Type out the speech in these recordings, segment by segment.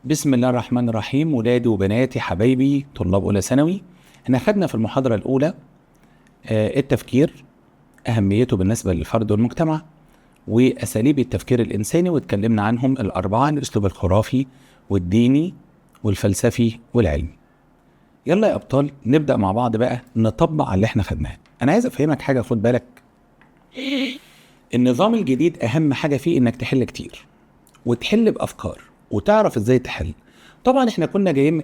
بسم الله الرحمن الرحيم. ولادي وبناتي حبايبي طلاب أولى ثانوي، احنا خدنا في المحاضرة الأولى التفكير، أهميته بالنسبة للفرد والمجتمع، وأساليب التفكير الإنساني، واتكلمنا عنهم الأربعة: الأسلوب الخرافي والديني والفلسفي والعلمي. يلا يا أبطال نبدأ مع بعض بقى نطبق على اللي احنا خدناه. أنا عايز أفهمك حاجة، خد بالك. النظام الجديد أهم حاجة فيه إنك تحل كتير وتحل بافكار وتعرف ازاي تحل. طبعا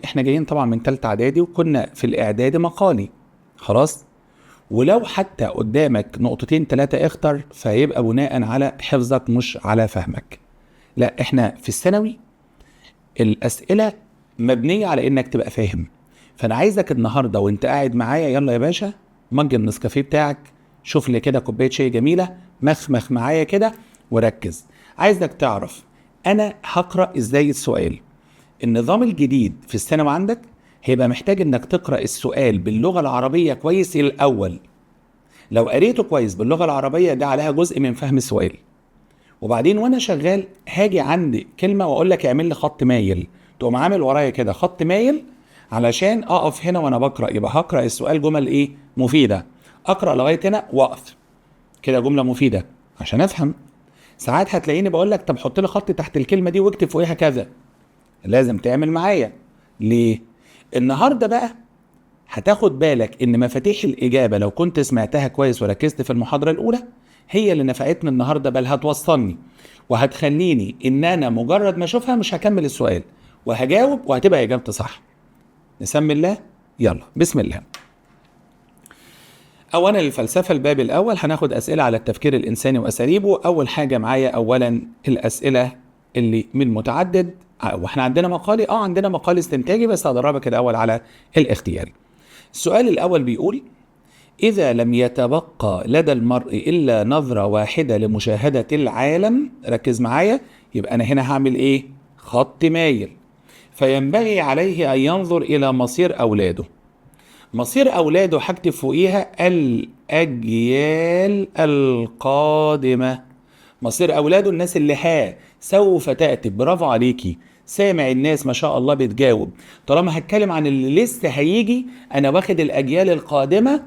احنا جايين طبعا من ثالثه اعدادي، وكنا في الاعدادي مقالي خلاص. ولو حتى قدامك نقطتين ثلاثه اختر، فيبقى بناء على حفظك مش على فهمك. لا، احنا في الثانوي الاسئله مبنيه على انك تبقى فاهم. فانا عايزك النهارده وانت قاعد معايا، يلا يا باشا، مج النسكافيه بتاعك، شوف لي كده كوبايه شاي جميله، مخمخ معايا كده وركز. عايزك تعرف انا هقرا ازاي السؤال. النظام الجديد في الثانوي عندك هيبقى محتاج انك تقرا السؤال باللغه العربيه كويس الاول. لو قريته كويس باللغه العربيه ده عليها جزء من فهم السؤال. وبعدين وانا شغال هاجي عند كلمه واقول لك اعمل لي خط مايل، تقوم عامل ورايا كده خط مايل علشان اقف هنا وانا بقرا. يبقى هقرا السؤال جمل ايه؟ مفيده. اقرا لغايه هنا واقف كده جمله مفيده عشان افهم. ساعات هتلاقيني بقول لك طب حط لي خط تحت الكلمه دي واكتب فوقيها كذا. لازم تعمل معايا. ليه؟ النهارده بقى هتاخد بالك ان مفاتيح الاجابه لو كنت سمعتها كويس وركزت في المحاضره الاولى هي اللي نفعتني النهارده، بل هتوصلني وهتخليني ان انا مجرد ما اشوفها مش هكمل السؤال وهجاوب وهتبقى اجابتي صح. نسمي الله. يلا بسم الله. اولا الفلسفه الباب الاول، هناخد اسئله على التفكير الانساني واساليبه. اول حاجه معايا اولا الاسئله اللي من متعدد، واحنا عندنا مقالي عندنا مقال استنتاجي، بس هدربك الاول على الاختياري. السؤال الاول بيقول: إذا لم يتبقى لدى المرء إلا نظرة واحدة لمشاهدة العالم، ركز معايا، يبقى أنا هنا هعمل إيه؟ خط مايل. فينبغي عليه أن ينظر إلى مصير أولاده. مصير أولاده هكتب فوقيها الأجيال القادمة. مصير أولاده الناس اللي سوف تأتي. برافو عليكي، سامع الناس ما شاء الله بتجاوب. طالما هتكلم عن اللي لسه هيجي، أنا واخد الأجيال القادمة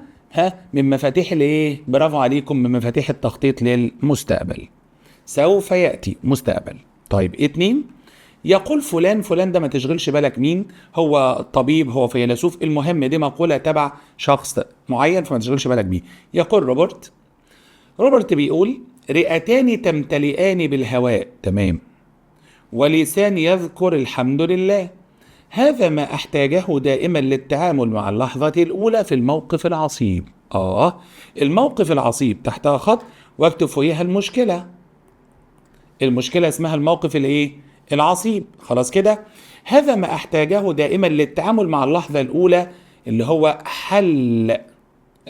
من مفاتيح الايه؟ برافو عليكم، من مفاتيح التخطيط للمستقبل. سوف يأتي مستقبل. طيب 2، يقول فلان ده ما تشغلش بالك مين هو، طبيب، هو فيلسوف، المهم دي مقولة تبع شخص معين فما تشغلش بالك بيه. يقول روبرت بيقول: رئتان تمتلئان بالهواء، تمام، ولسان يذكر الحمد لله. هذا ما احتاجه دائما للتعامل مع اللحظة الأولى في الموقف العصيب. الموقف العصيب تحتها خط واكتب فوقيها المشكلة. المشكلة اسمها الموقف الايه؟ العصيب. خلاص كده. هذا ما احتاجه دائما للتعامل مع اللحظة الأولى اللي هو حل.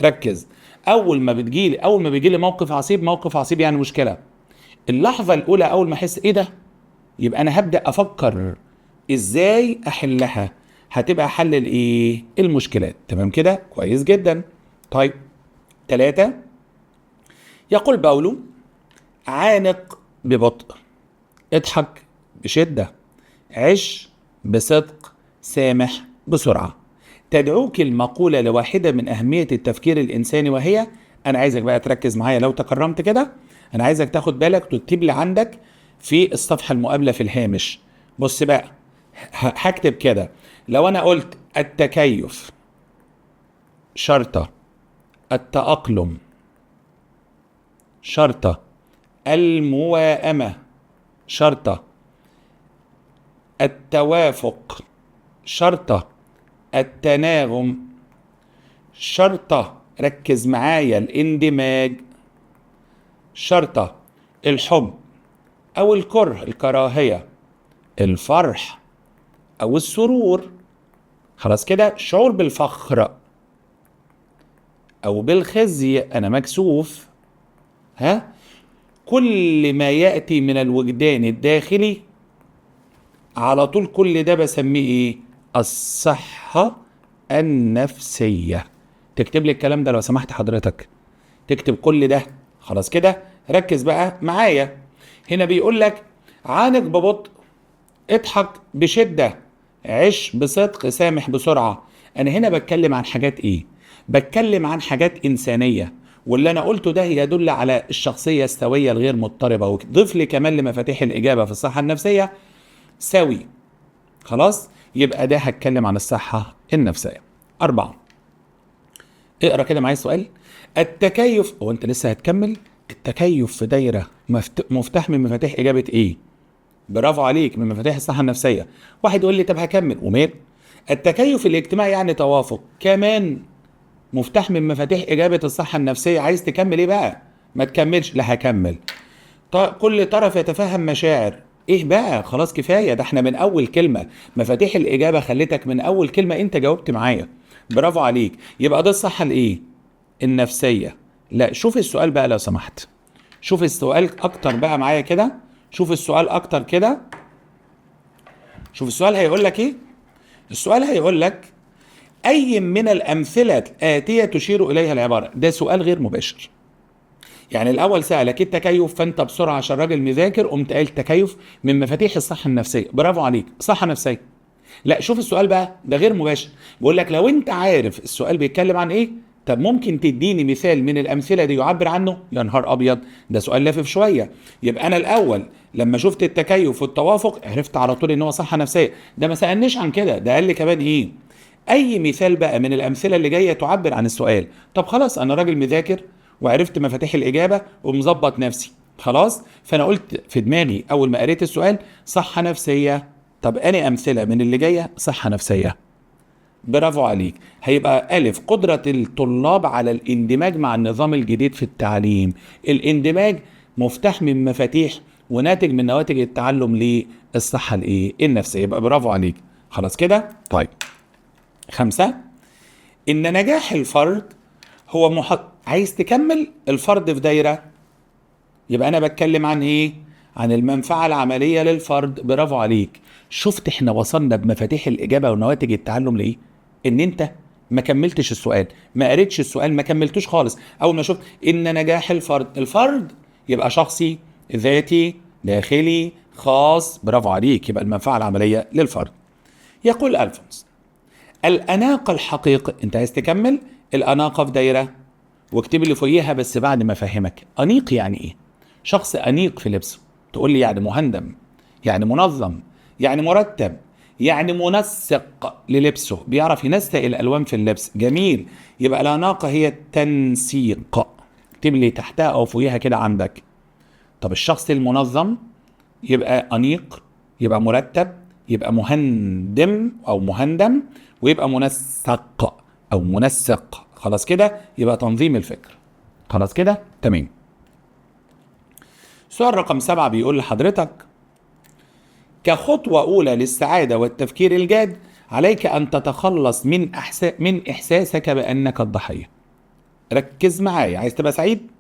ركز، أول ما بيجيلي موقف عصيب يعني مشكلة. اللحظة الأولى أول ما أحس إيه ده، يبقى أنا هبدأ أفكر إزاي أحلها. هتبقى حل الإيه؟ المشكلات. تمام كده، كويس جدا. طيب 3، يقول باولو: عانق ببطء، اضحك بشدة، عش بصدق، سامح بسرعة. تدعوك المقولة لواحدة من أهمية التفكير الإنساني، وهي، أنا عايزك بقى تركز معايا لو تكرمت كده. أنا عايزك تاخد بالك تكتب لي عندك في الصفحة المقابلة في الهامش. بص بقى، هكتب كده: لو أنا قلت التكيف شرطة، التأقلم شرطة، الموائمة شرطة، التوافق شرطة، التناغم شرطة، ركز معايا، الاندماج شرطة، الحب أو الكره، الكراهية، الفرح أو السرور. خلاص كده. شعور بالفخر أو بالخزي، أنا مكسوف. كل ما يأتي من الوجدان الداخلي على طول، كل ده بسميه ايه؟ الصحة النفسية. تكتب لي الكلام ده لو سمحت حضرتك، تكتب كل ده. خلاص كده. ركز بقى معايا، هنا بيقول لك عانق ببطء اضحك بشدة، عش بصدق، سامح بسرعة. انا هنا بتكلم عن حاجات ايه؟ بتكلم عن حاجات انسانية، واللي انا قلته ده يدل على الشخصية السوية الغير مضطربة. وضيف لي كمان لمفاتيح الاجابة في الصحة النفسية سوي. خلاص، يبقى ده هتكلم عن الصحة النفسية. 4. اقرا كده معايا السؤال. التكيف، هو انت لسه هتكمل؟ التكيف في دايرة مفتاح من مفاتيح اجابة ايه؟ برافو عليك، من مفاتيح الصحة النفسية. واحد يقول لي طب هكمل ومال. التكيف الاجتماعي يعني توافق، كمان مفتاح من مفاتيح إجابة الصحة النفسية. عايز تكمل ايه بقى؟ ما تكملش. لا هكمل. كل طرف يتفهم مشاعر. ايه بقى؟ خلاص كفاية، ده احنا من اول كلمة. مفاتيح الإجابة خليتك من اول كلمة انت جاوبت معايا. برافو عليك. يبقى ده الصحة الايه؟ النفسية. لا شوف السؤال بقى لو سمحت. شوف السؤال اكتر بقى معايا كده. شوف السؤال اكتر كده. شوف السؤال هيقول لك ايه. السؤال هيقول لك اي من الامثله الاتيه تشير اليها العباره. ده سؤال غير مباشر. يعني الاول سالك إيه التكيف، فانت بسرعه عشان راجل مذاكر قمت قايل تكيف من مفاتيح الصحه النفسيه. برافو عليك، صحه نفسيه. لا شوف السؤال بقى، ده غير مباشر. بيقول لك لو انت عارف السؤال بيتكلم عن ايه، طب ممكن تديني مثال من الامثله دي يعبر عنه؟ يا نهار ابيض، ده سؤال لافف شويه. يبقى انا الاول لما شفت التكيف والتوافق عرفت على طول ان هو صحه نفسيه. ده ما سالنيش عن كده، ده قال لي كمان ايه؟ اي مثال بقى من الامثله اللي جايه تعبر عن السؤال. طب خلاص، انا راجل مذاكر وعرفت مفاتيح الاجابه ومظبط نفسي خلاص. فانا قلت في دماغي اول ما قريت السؤال صحه نفسيه. طب أنا أمثلة من اللي جاية صحة نفسية. برافو عليك. هيبقى ألف، قدرة الطلاب على الاندماج مع النظام الجديد في التعليم. الاندماج مفتاح من مفاتيح وناتج من نواتج التعلم للصحة الإيه؟ النفسية. يبقى برافو عليك. خلاص كده؟ طيب. 5. إن نجاح الفرد هو عايز تكمل الفرد في دايرة. يبقى أنا بتكلم عن إيه؟ عن المنفعة العملية للفرد. برافو عليك. شفت احنا وصلنا بمفاتيح الإجابة ونواتج التعلم لإيه؟ إن أنت ما كملتش السؤال، ما قريتش السؤال، ما كملتوش خالص. أول ما شفت إن نجاح الفرد يبقى شخصي، ذاتي، داخلي، خاص. برافو عليك، يبقى المنفعة العملية للفرد. يقول ألفونس الأناقة الحقيقة. أنت عايز تكمل الأناقة في دايرة واكتب لي فوقيها بس بعد ما أفهمك. أنيق يعني إيه؟ شخص أنيق في لبسه. تقول لي يعني مهندم، يعني منظم، يعني مرتب، يعني منسق للبسه، بيعرف ينسق الألوان في اللبس. جميل. يبقى الأناقة هي التنسيق. اكتب لي تحتها أو فوقيها كده عندك. طب الشخص المنظم يبقى أنيق، يبقى مرتب، يبقى مهندم أو مهندم، ويبقى منسق أو منسق. خلاص كده، يبقى تنظيم الفكر. خلاص كده تمام. سؤال رقم 7 بيقول لحضرتك كخطوة أولى للسعادة والتفكير الجاد عليك أن تتخلص من إحساسك بأنك الضحية. ركز معايا، عايز تبقى سعيد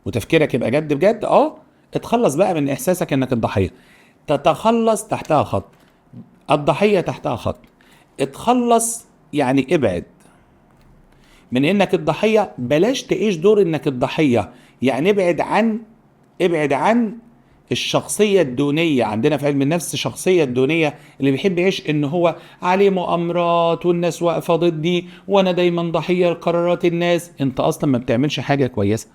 وتفكيرك يبقى جد بجد؟ اتخلص بقى من إحساسك أنك الضحية. تتخلص تحتها خط، الضحية تحتها خط. اتخلص يعني ابعد من انك الضحية. بلاش تعيش دور انك الضحية. يعني ابعد عن الشخصية الدونية. عندنا في علم النفس شخصية الدونية اللي بيحب يعيش ان هو عليه مؤامرات والناس واقفة ضدي وانا دايما ضحية لقرارات الناس. انت اصلا ما بتعملش حاجة كويسة.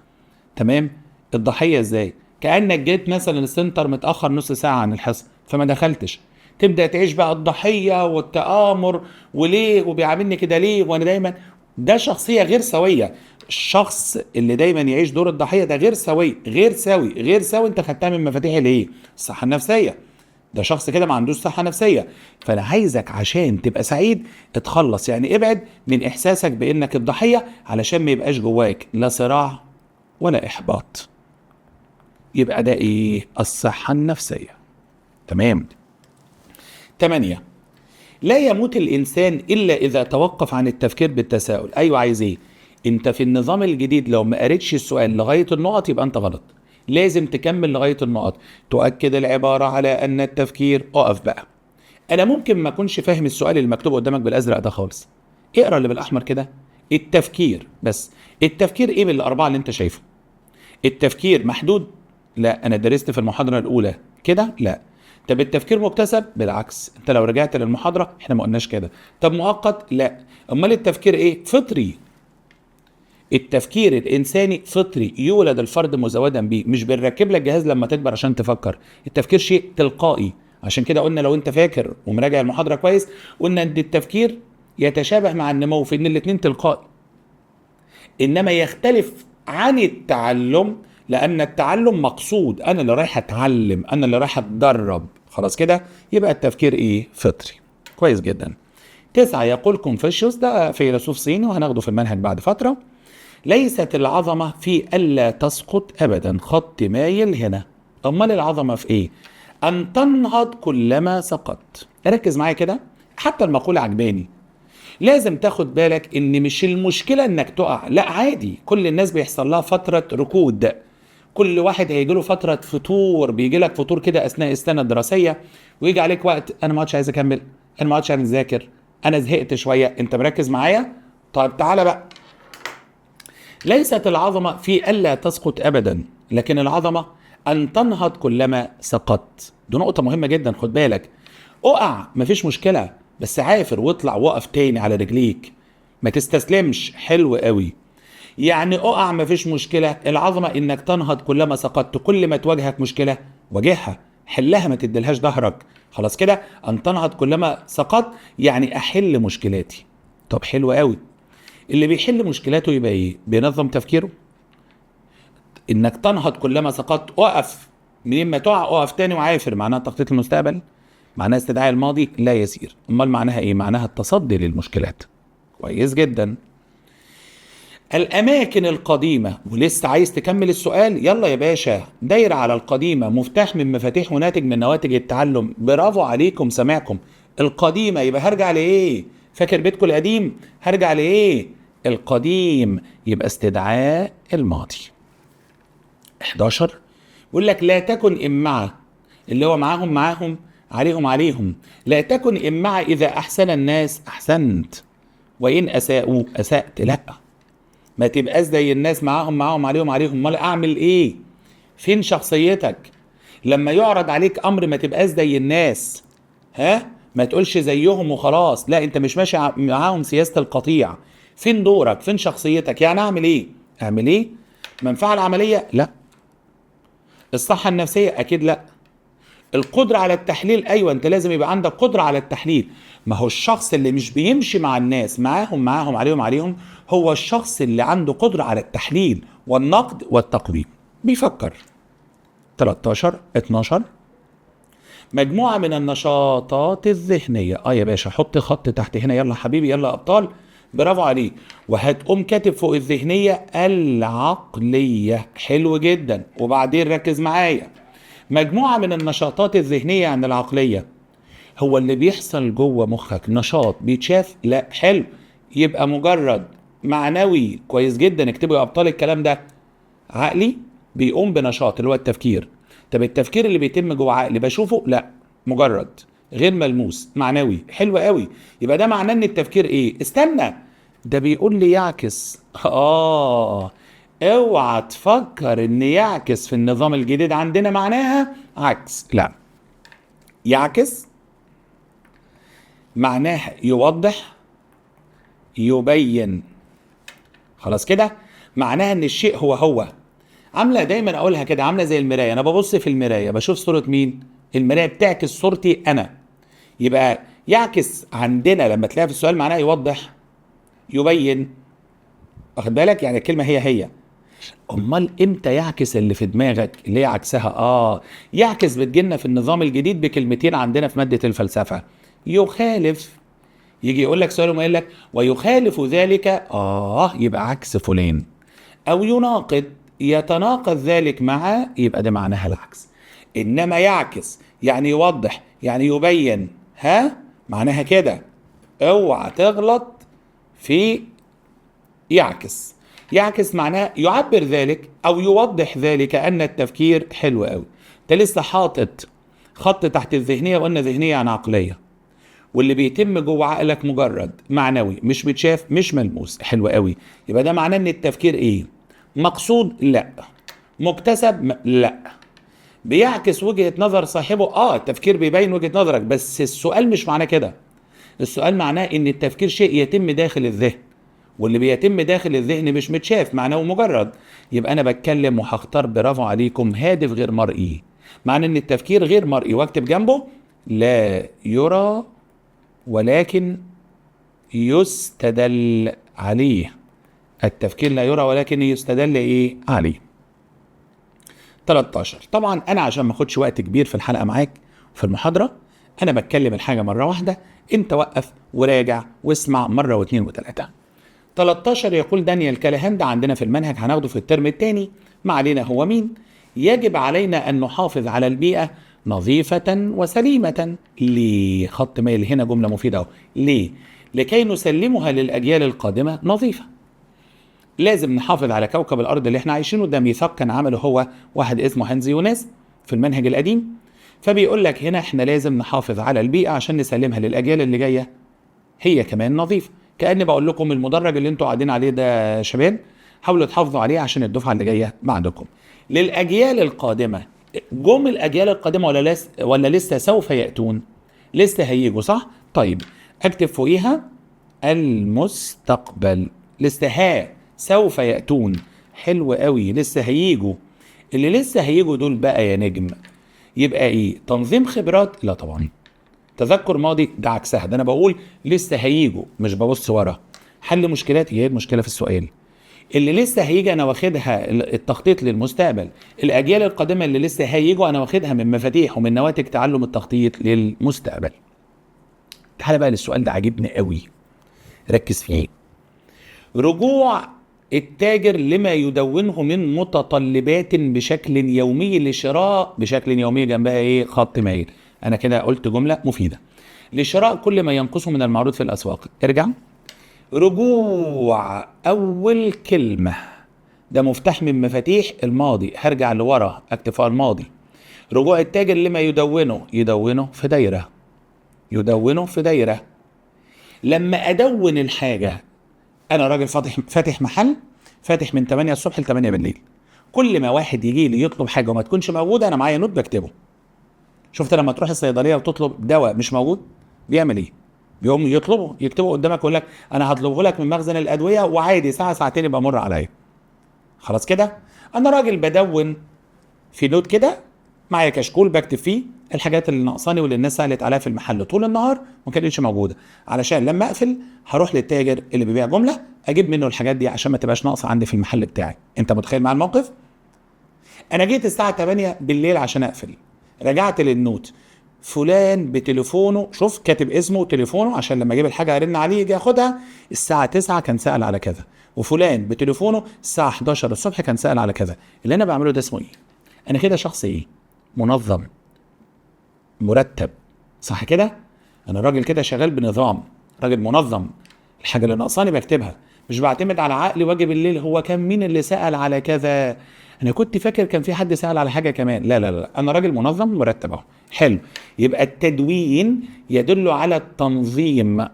تمام. الضحية ازاي؟ كأنك جيت مثلا السنتر متأخر نص ساعة عن الحصة فما دخلتش، تبدأ تعيش بقى الضحية والتآمر، وليه وبيعاملني كده ليه وانا دايما. ده شخصية غير سوية. الشخص اللي دايما يعيش دور الضحية ده غير سوي، غير سوي، غير سوي. انت خدتها من مفاتيح الايه؟ الصحة النفسية. ده شخص كده ما عندوش صحة نفسية. فانا عايزك عشان تبقى سعيد اتخلص، يعني ابعد من احساسك بانك الضحية علشان ما يبقاش جواك لا صراع ولا احباط. يبقى ده ايه؟ الصحة النفسية. تمام. 8. لا يموت الإنسان إلا إذا توقف عن التفكير بالتساؤل. أيوة، عايز إيه؟ أنت في النظام الجديد لو ما قريتش السؤال لغاية النقط يبقى أنت غلط. لازم تكمل لغاية النقط. تؤكد العبارة على أن التفكير. أقف بقى. أنا ممكن ما أكونش فاهم السؤال اللي مكتوب قدامك بالأزرق ده خالص. اقرأ اللي بالأحمر كده. التفكير بس. التفكير إيه من الأربعة اللي أنت شايفه؟ التفكير محدود؟ لا. أنا درست في المحاضرة الأولى كده؟ لا. طب التفكير مكتسب؟ بالعكس، انت لو رجعت للمحاضرة احنا ما قلناش كده. طب مؤقت؟ لا. امال التفكير ايه؟ فطري. التفكير الانساني فطري، يولد الفرد مزودا به، مش بنركب لك جهاز لما تكبر عشان تفكر. التفكير شيء تلقائي. عشان كده قلنا لو انت فاكر ومراجع المحاضرة كويس، قلنا ان التفكير يتشابه مع النمو في ان الاتنين تلقائي، انما يختلف عن التعلم لان التعلم مقصود، انا اللي رايح اتعلم، انا اللي رايح اتدرب. خلاص كده يبقى التفكير ايه؟ فطري. كويس جدا. 9، يقول كونفوشيوس، ده فيلسوف صيني وهناخده في المنهج بعد فترة: ليست العظمة في ألا تسقط أبدا، خط مايل هنا. أمال العظمة في إيه؟ أن تنهض كلما سقطت. ركز معايا كده، حتى المقولة عجباني. لازم تاخد بالك ان مش المشكلة انك تقع، لا عادي، كل الناس بيحصل لها فترة ركود، كل واحد هيجي له فترة فتور، بيجي لك فتور كده اثناء السنة الدراسية، ويجي عليك وقت انا ما عادش عايز اكمل، انا ما عادش عايز اذاكر، انا زهقت شوية. انت مركز معايا؟ طيب تعالى بقى. ليست العظمة في ألا تسقط أبدا، لكن العظمة أن تنهض كلما سقطت. دي نقطة مهمة جدا، خد بالك. أقع مفيش مشكلة، بس عافر واطلع وقف تاني على رجليك، ما تستسلمش. حلو قوي. يعني أقع مفيش مشكلة، العظمة إنك تنهض كلما سقطت. كل ما تواجهك مشكلة واجهها، حلها، ما تديلهاش ظهرك. خلاص كده، أن تنهض كلما سقطت يعني أحل مشكلاتي. طب حلو قوي. اللي بيحل مشكلاته يبقى ايه؟ بينظم تفكيره. انك تنهض كلما سقطت، اقف منين ما تقع، اقف تاني وعافر. معناها تخطيط المستقبل؟ معناها استدعاء الماضي؟ لا يسير. امال معناها ايه؟ معناها التصدي للمشكلات. كويس جدا. الاماكن القديمه، ولسه عايز تكمل السؤال؟ يلا يا باشا. دايره على القديمه مفتاح من مفاتيح وناتج من نواتج التعلم. برافو عليكم، سامعكم. القديمه يبقى هرجع لايه؟ فاكر بيتكم القديم؟ هرجع لايه؟ القديم. يبقى استدعاء الماضي. 11 بيقول لك لا تكن إمعة، اللي هو معاهم عليهم. لا تكن إمعة إذا أحسن الناس أحسنت، وإن أساءوا أسأت. لا، ما تبقاش زي الناس، معاهم عليهم. امال أعمل إيه؟ فين شخصيتك؟ لما يعرض عليك أمر ما تبقاش زي الناس، ها؟ ما تقولش زيهم وخلاص، لا، أنت مش ماشي معاهم سياسة القطيع. فين دورك؟ فين شخصيتك؟ يعني أعمل إيه؟ أعمل إيه؟ منفعة العملية؟ لا. الصحة النفسية؟ أكيد لا. القدرة على التحليل؟ أيوة، أنت لازم يبقى عندك قدرة على التحليل. ما هو الشخص اللي مش بيمشي مع الناس، معاهم عليهم، هو الشخص اللي عنده قدرة على التحليل والنقد والتقويم، بيفكر. 13 12 مجموعة من النشاطات الذهنية. يا باشا، حط خط تحت هنا، يلا حبيبي، يلا أبطال، برافو عليك. وهتقوم كاتب فوق الذهنية العقلية. حلو جدا. وبعدين ركز معايا، مجموعة من النشاطات الذهنية عن العقلية. هو اللي بيحصل جوه مخك نشاط بيتشاف؟ لا. حلو، يبقى مجرد معنوي. كويس جدا، اكتبوا يا أبطال الكلام ده. عقلي بيقوم بنشاط اللي هو التفكير. طب التفكير اللي بيتم جوه عقلي بشوفه؟ لا، مجرد غير ملموس، معنوي. حلو قوي. يبقى ده معناه ان التفكير ايه؟ استنى، ده بيقول لي يعكس. اوعى تفكر ان يعكس في النظام الجديد عندنا معناها عكس، لا. يعكس معناها يوضح، يبين. خلاص كده، معناها ان الشيء هو. عامله دايما اقولها كده، عامله زي المرايه. انا ببص في المرايه بشوف صوره مين؟ المرايه بتعكس صورتي انا. يبقى يعكس عندنا لما تلاقيها في السؤال معناها يوضح، يبين. واخد بالك؟ يعني الكلمه هي. امال امتى يعكس اللي في دماغك اللي هي عكسها؟ يعكس بتجيلنا في النظام الجديد بكلمتين عندنا في ماده الفلسفه: يخالف. يجي يقول لك سؤال ويقول لك ويخالف ذلك، يبقى عكس فلان. او يناقض، يتناقض ذلك مع، يبقى ده معناها العكس. انما يعكس يعني يوضح، يعني يبين، معناها كده. اوعى تغلط في يعكس. يعكس معناه يعبر ذلك او يوضح ذلك ان التفكير. حلو قوي. انت لسه حاطط خط تحت الذهنيه، وقلنا ذهنيه عن عقليه، واللي بيتم جوه عقلك مجرد معنوي، مش بتشاف، مش ملموس. حلو قوي. يبقى ده معناه ان التفكير ايه؟ مقصود؟ لا. مكتسب؟ لا. بيعكس وجهة نظر صاحبه. التفكير بيبين وجهة نظرك، بس السؤال مش معناه كده. السؤال معناه ان التفكير شيء يتم داخل الذهن، واللي بيتم داخل الذهن مش متشاف، معناه مجرد. يبقى انا بتكلم وهختار برافو عليكم هادف غير مرئي، معنى ان التفكير غير مرئي، واكتب جنبه لا يرى ولكن يستدل عليه. التفكير لا يرى ولكن يستدل ايه عليه. 13. طبعا انا عشان ما اخدش وقت كبير في الحلقه معاك في المحاضره، انا بتكلم الحاجه مره واحده، انت وقف وراجع واسمع مره واثنين وثلاثه. 13 يقول دانيال كالهان، ده عندنا في المنهج هناخده في الترم الثاني، ما علينا هو مين. يجب علينا ان نحافظ على البيئه نظيفه وسليمه. ليه؟ خط مايل هنا جمله مفيده اهو. ليه؟ لكي نسلمها للاجيال القادمه نظيفه. لازم نحافظ على كوكب الارض اللي احنا عايشينه، ده ميثاق كان عمله هو واحد اسمه هانز يوناس في المنهج القديم. فبيقول لك هنا احنا لازم نحافظ على البيئه عشان نسلمها للاجيال اللي جايه هي كمان نظيفه. كأني بقول لكم المدرج اللي انتوا قاعدين عليه ده يا شباب، حاولوا تحافظوا عليه عشان الدفعه اللي جايه بعدكم. للاجيال القادمه، جم الاجيال القادمه ولا لسه سوف ياتون؟ لسه هيجوا، صح؟ طيب اكتب فوقيها المستقبل. لسه سوف ياتون. حلو قوي، لسه هيجوا. اللي لسه هيجوا دول بقى يا نجم يبقى ايه؟ تنظيم خبرات؟ لا طبعا. تذكر ماضي؟ ده عكسها، ده انا بقول لسه هيجوا مش ببص ورا. حل مشكلات؟ هي المشكله في السؤال. اللي لسه هيجي انا واخدها التخطيط للمستقبل. الاجيال القادمه اللي لسه هيجوا انا واخدها من مفاتيح ومن نواتج تعلم التخطيط للمستقبل. تعالى بقى للسؤال ده، عجبني قوي، ركز فيه. رجوع التاجر لما يدونه من متطلبات بشكل يومي لشراء، بشكل يومي جنبها ايه؟ خط مايل. انا كده قلت جمله مفيده. لشراء كل ما ينقصه من المعروض في الاسواق. ارجع. رجوع اول كلمه ده مفتاح من مفاتيح الماضي، هرجع لورا اكتب فيها الماضي. رجوع التاجر لما يدونه في دايره. يدونه في دايره. لما ادون الحاجه، انا راجل فاتح محل، فاتح من 8 الصبح ل 8 بالليل. كل ما واحد يجي لي يطلب حاجه وما تكونش موجوده، انا معايا نوت بكتبه. شفت لما تروح الصيدليه وتطلب دواء مش موجود بيعمل ايه؟ بيقوم يكتبه قدامك ويقول لك انا هطلبه لك من مخزن الادويه، وعادي ساعه ساعتين يبقى مر عليا. خلاص كده انا راجل بدون في نوت كده، معايا كشكول بكتب فيه الحاجات اللي ناقصاني واللي الناس سالت عليها في المحل طول النهار وما كانتش موجوده، علشان لما اقفل هروح للتاجر اللي بيبيع جمله اجيب منه الحاجات دي عشان ما تبقاش ناقصه عندي في المحل بتاعي. انت متخيل مع الموقف؟ انا جيت الساعه 8 بالليل عشان اقفل، رجعت للنوت، فلان بتليفونه، شوف كاتب اسمه وتليفونه عشان لما اجيب الحاجه ارن عليه يجي ياخدها، الساعه 9 كان سال على كذا، وفلان بتليفونه الساعه 11 الصبح كان سال على كذا. اللي انا بعمله ده اسمه ايه؟ انا كده شخص ايه؟ منظم، مرتب، صح كده؟ انا راجل كده شغال بنظام، راجل منظم. الحاجه اللي ناقصاني بكتبها، مش بعتمد على عقلي واجي بالليل هو كان مين اللي سال على كذا، انا كنت فاكر كان في حد سال على حاجه كمان. لا لا لا، انا راجل منظم مرتب اهو. حلو. يبقى التدوين يدل على التنظيم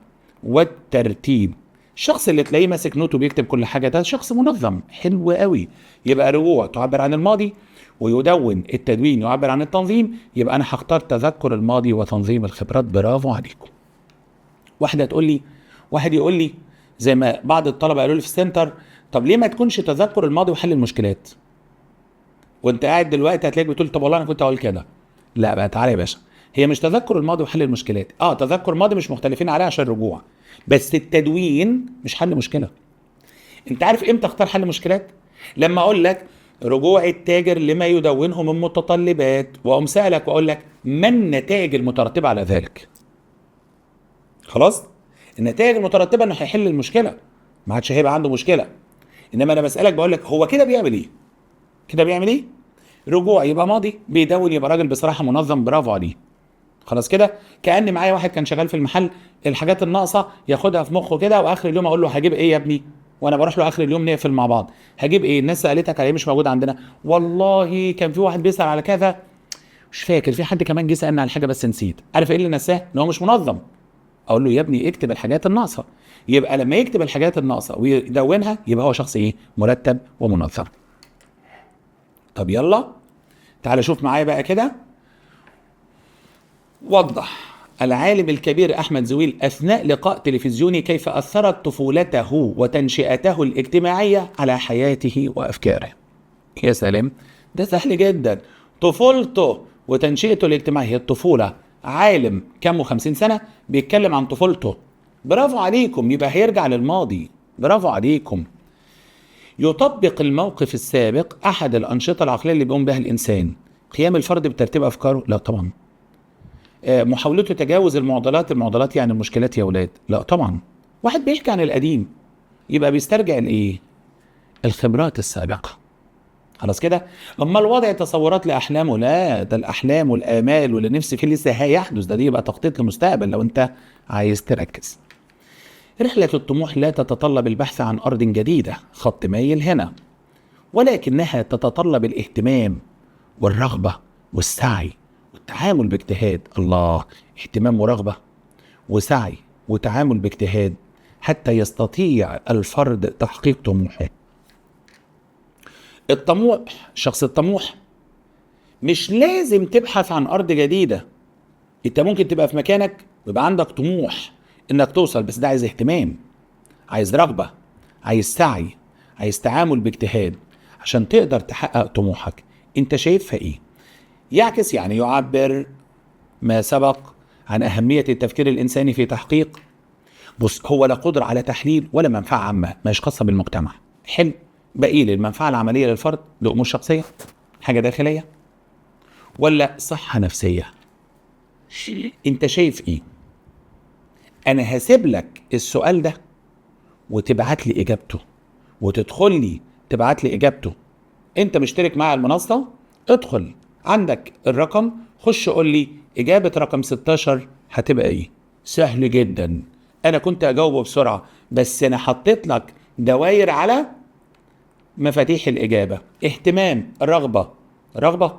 والترتيب. الشخص اللي تلاقيه ماسك نوت وبيكتب كل حاجه ده شخص منظم. حلو قوي. يبقى رجوع تعبر عن الماضي، ويدون التدوين يعبر عن التنظيم. يبقى انا هختار تذكر الماضي وتنظيم الخبرات. برافو عليكم. واحد يقول لي زي ما بعض الطلبه قالوا لي في السنتر، طب ليه ما تكونش تذكر الماضي وحل المشكلات؟ وانت قاعد دلوقتي هتلاقيك بتقول طب والله انا كنت اقول كده. لا بقى، تعالى يا باشا، هي مش تذكر الماضي وحل المشكلات. تذكر الماضي مش مختلفين عليه عشان الرجوع، بس التدوين مش حل مشكله. انت عارف امتى اختار حل مشكلات؟ لما اقول لك رجوع التاجر لما يدونه من متطلبات، واقوم سالك واقول لك ما النتائج المترتبه على ذلك. خلاص؟ النتائج المترتبه انه هيحل المشكله، ما عادش هيبقى عنده مشكله. انما انا بسالك بقول لك هو كده بيعمل ايه؟ كده بيعمل ايه؟ رجوع يبقى ماضي، بيدون يبقى راجل بصراحه منظم، برافو عليه. خلاص كده؟ كأن معايا واحد كان شغال في المحل، الحاجات الناقصه ياخدها في مخه كده، واخر اليوم اقول له هجيب ايه يا ابني؟ وانا بروح له اخر اليوم نقفل مع بعض، هجيب ايه؟ الناس سالتك عليه مش موجود عندنا، والله كان في واحد بيسال على كذا مش فاكر، في حد كمان جه سالنا على حاجه بس نسيت. عارف ايه اللي نساه؟ ان هو مش منظم. اقول له يا ابني اكتب الحاجات الناقصه. يبقى لما يكتب الحاجات الناقصه ويدونها يبقى هو شخص ايه؟ مرتب ومنظم. طب يلا تعال شوف معايا بقى كده. وضح العالم الكبير أحمد زويل أثناء لقاء تلفزيوني كيف أثرت طفولته وتنشئته الاجتماعية على حياته وأفكاره. يا سلام، ده سهل جدا. طفولته وتنشئته الاجتماعية، هي الطفولة. عالم كمه 50 سنة بيتكلم عن طفولته. برافو عليكم، يبقى هيرجع للماضي. برافو عليكم. يطبق الموقف السابق أحد الأنشطة العقلية اللي بيقوم بها الإنسان. قيام الفرد بترتيب أفكاره؟ لا طبعا. محاولته تجاوز المعضلات يعني المشكلات يا ولاد؟ لا طبعا. واحد بيحكي عن القديم يبقى بيسترجع الايه؟ الخبرات السابقة. خلاص كده. اما الوضع تصورات لاحلامه، لا، ده الاحلام والامال واللي نفسي فيه لسه هيحدث، ده دي يبقى تخطيط للمستقبل لو انت عايز تركز. رحلة الطموح لا تتطلب البحث عن ارض جديدة، خط مايل هنا، ولكنها تتطلب الاهتمام والرغبة والسعي والتعامل باجتهاد. الله، اهتمام ورغبة وسعي وتعامل باجتهاد حتى يستطيع الفرد تحقيق طموحه. الطموح، الشخص الطموح مش لازم تبحث عن أرض جديدة. انت ممكن تبقى في مكانك ويبقى عندك طموح انك توصل، بس ده عايز اهتمام، عايز رغبة، عايز سعي، عايز تعامل باجتهاد عشان تقدر تحقق طموحك. انت شايفها ايه؟ يعكس يعني يعبر ما سبق عن أهمية التفكير الإنساني في تحقيق. بص، هو لا قدرة على تحليل ولا منفعة عامة مش خاصة بالمجتمع. حلو. بقي لي المنفعة العملية للفرد لأمور شخصية، حاجة داخلية، ولا صحة نفسية؟ انت شايف ايه؟ انا هسيب لك السؤال ده وتبعت لي اجابته، وتدخل لي تبعت لي اجابته. انت مشترك مع المنصة، ادخل عندك الرقم، خش قول لي اجابة رقم 16 هتبقى ايه. سهل جدا. انا كنت اجاوبه بسرعة، بس انا حطيت لك دواير على مفاتيح الاجابة. اهتمام، رغبة. رغبة،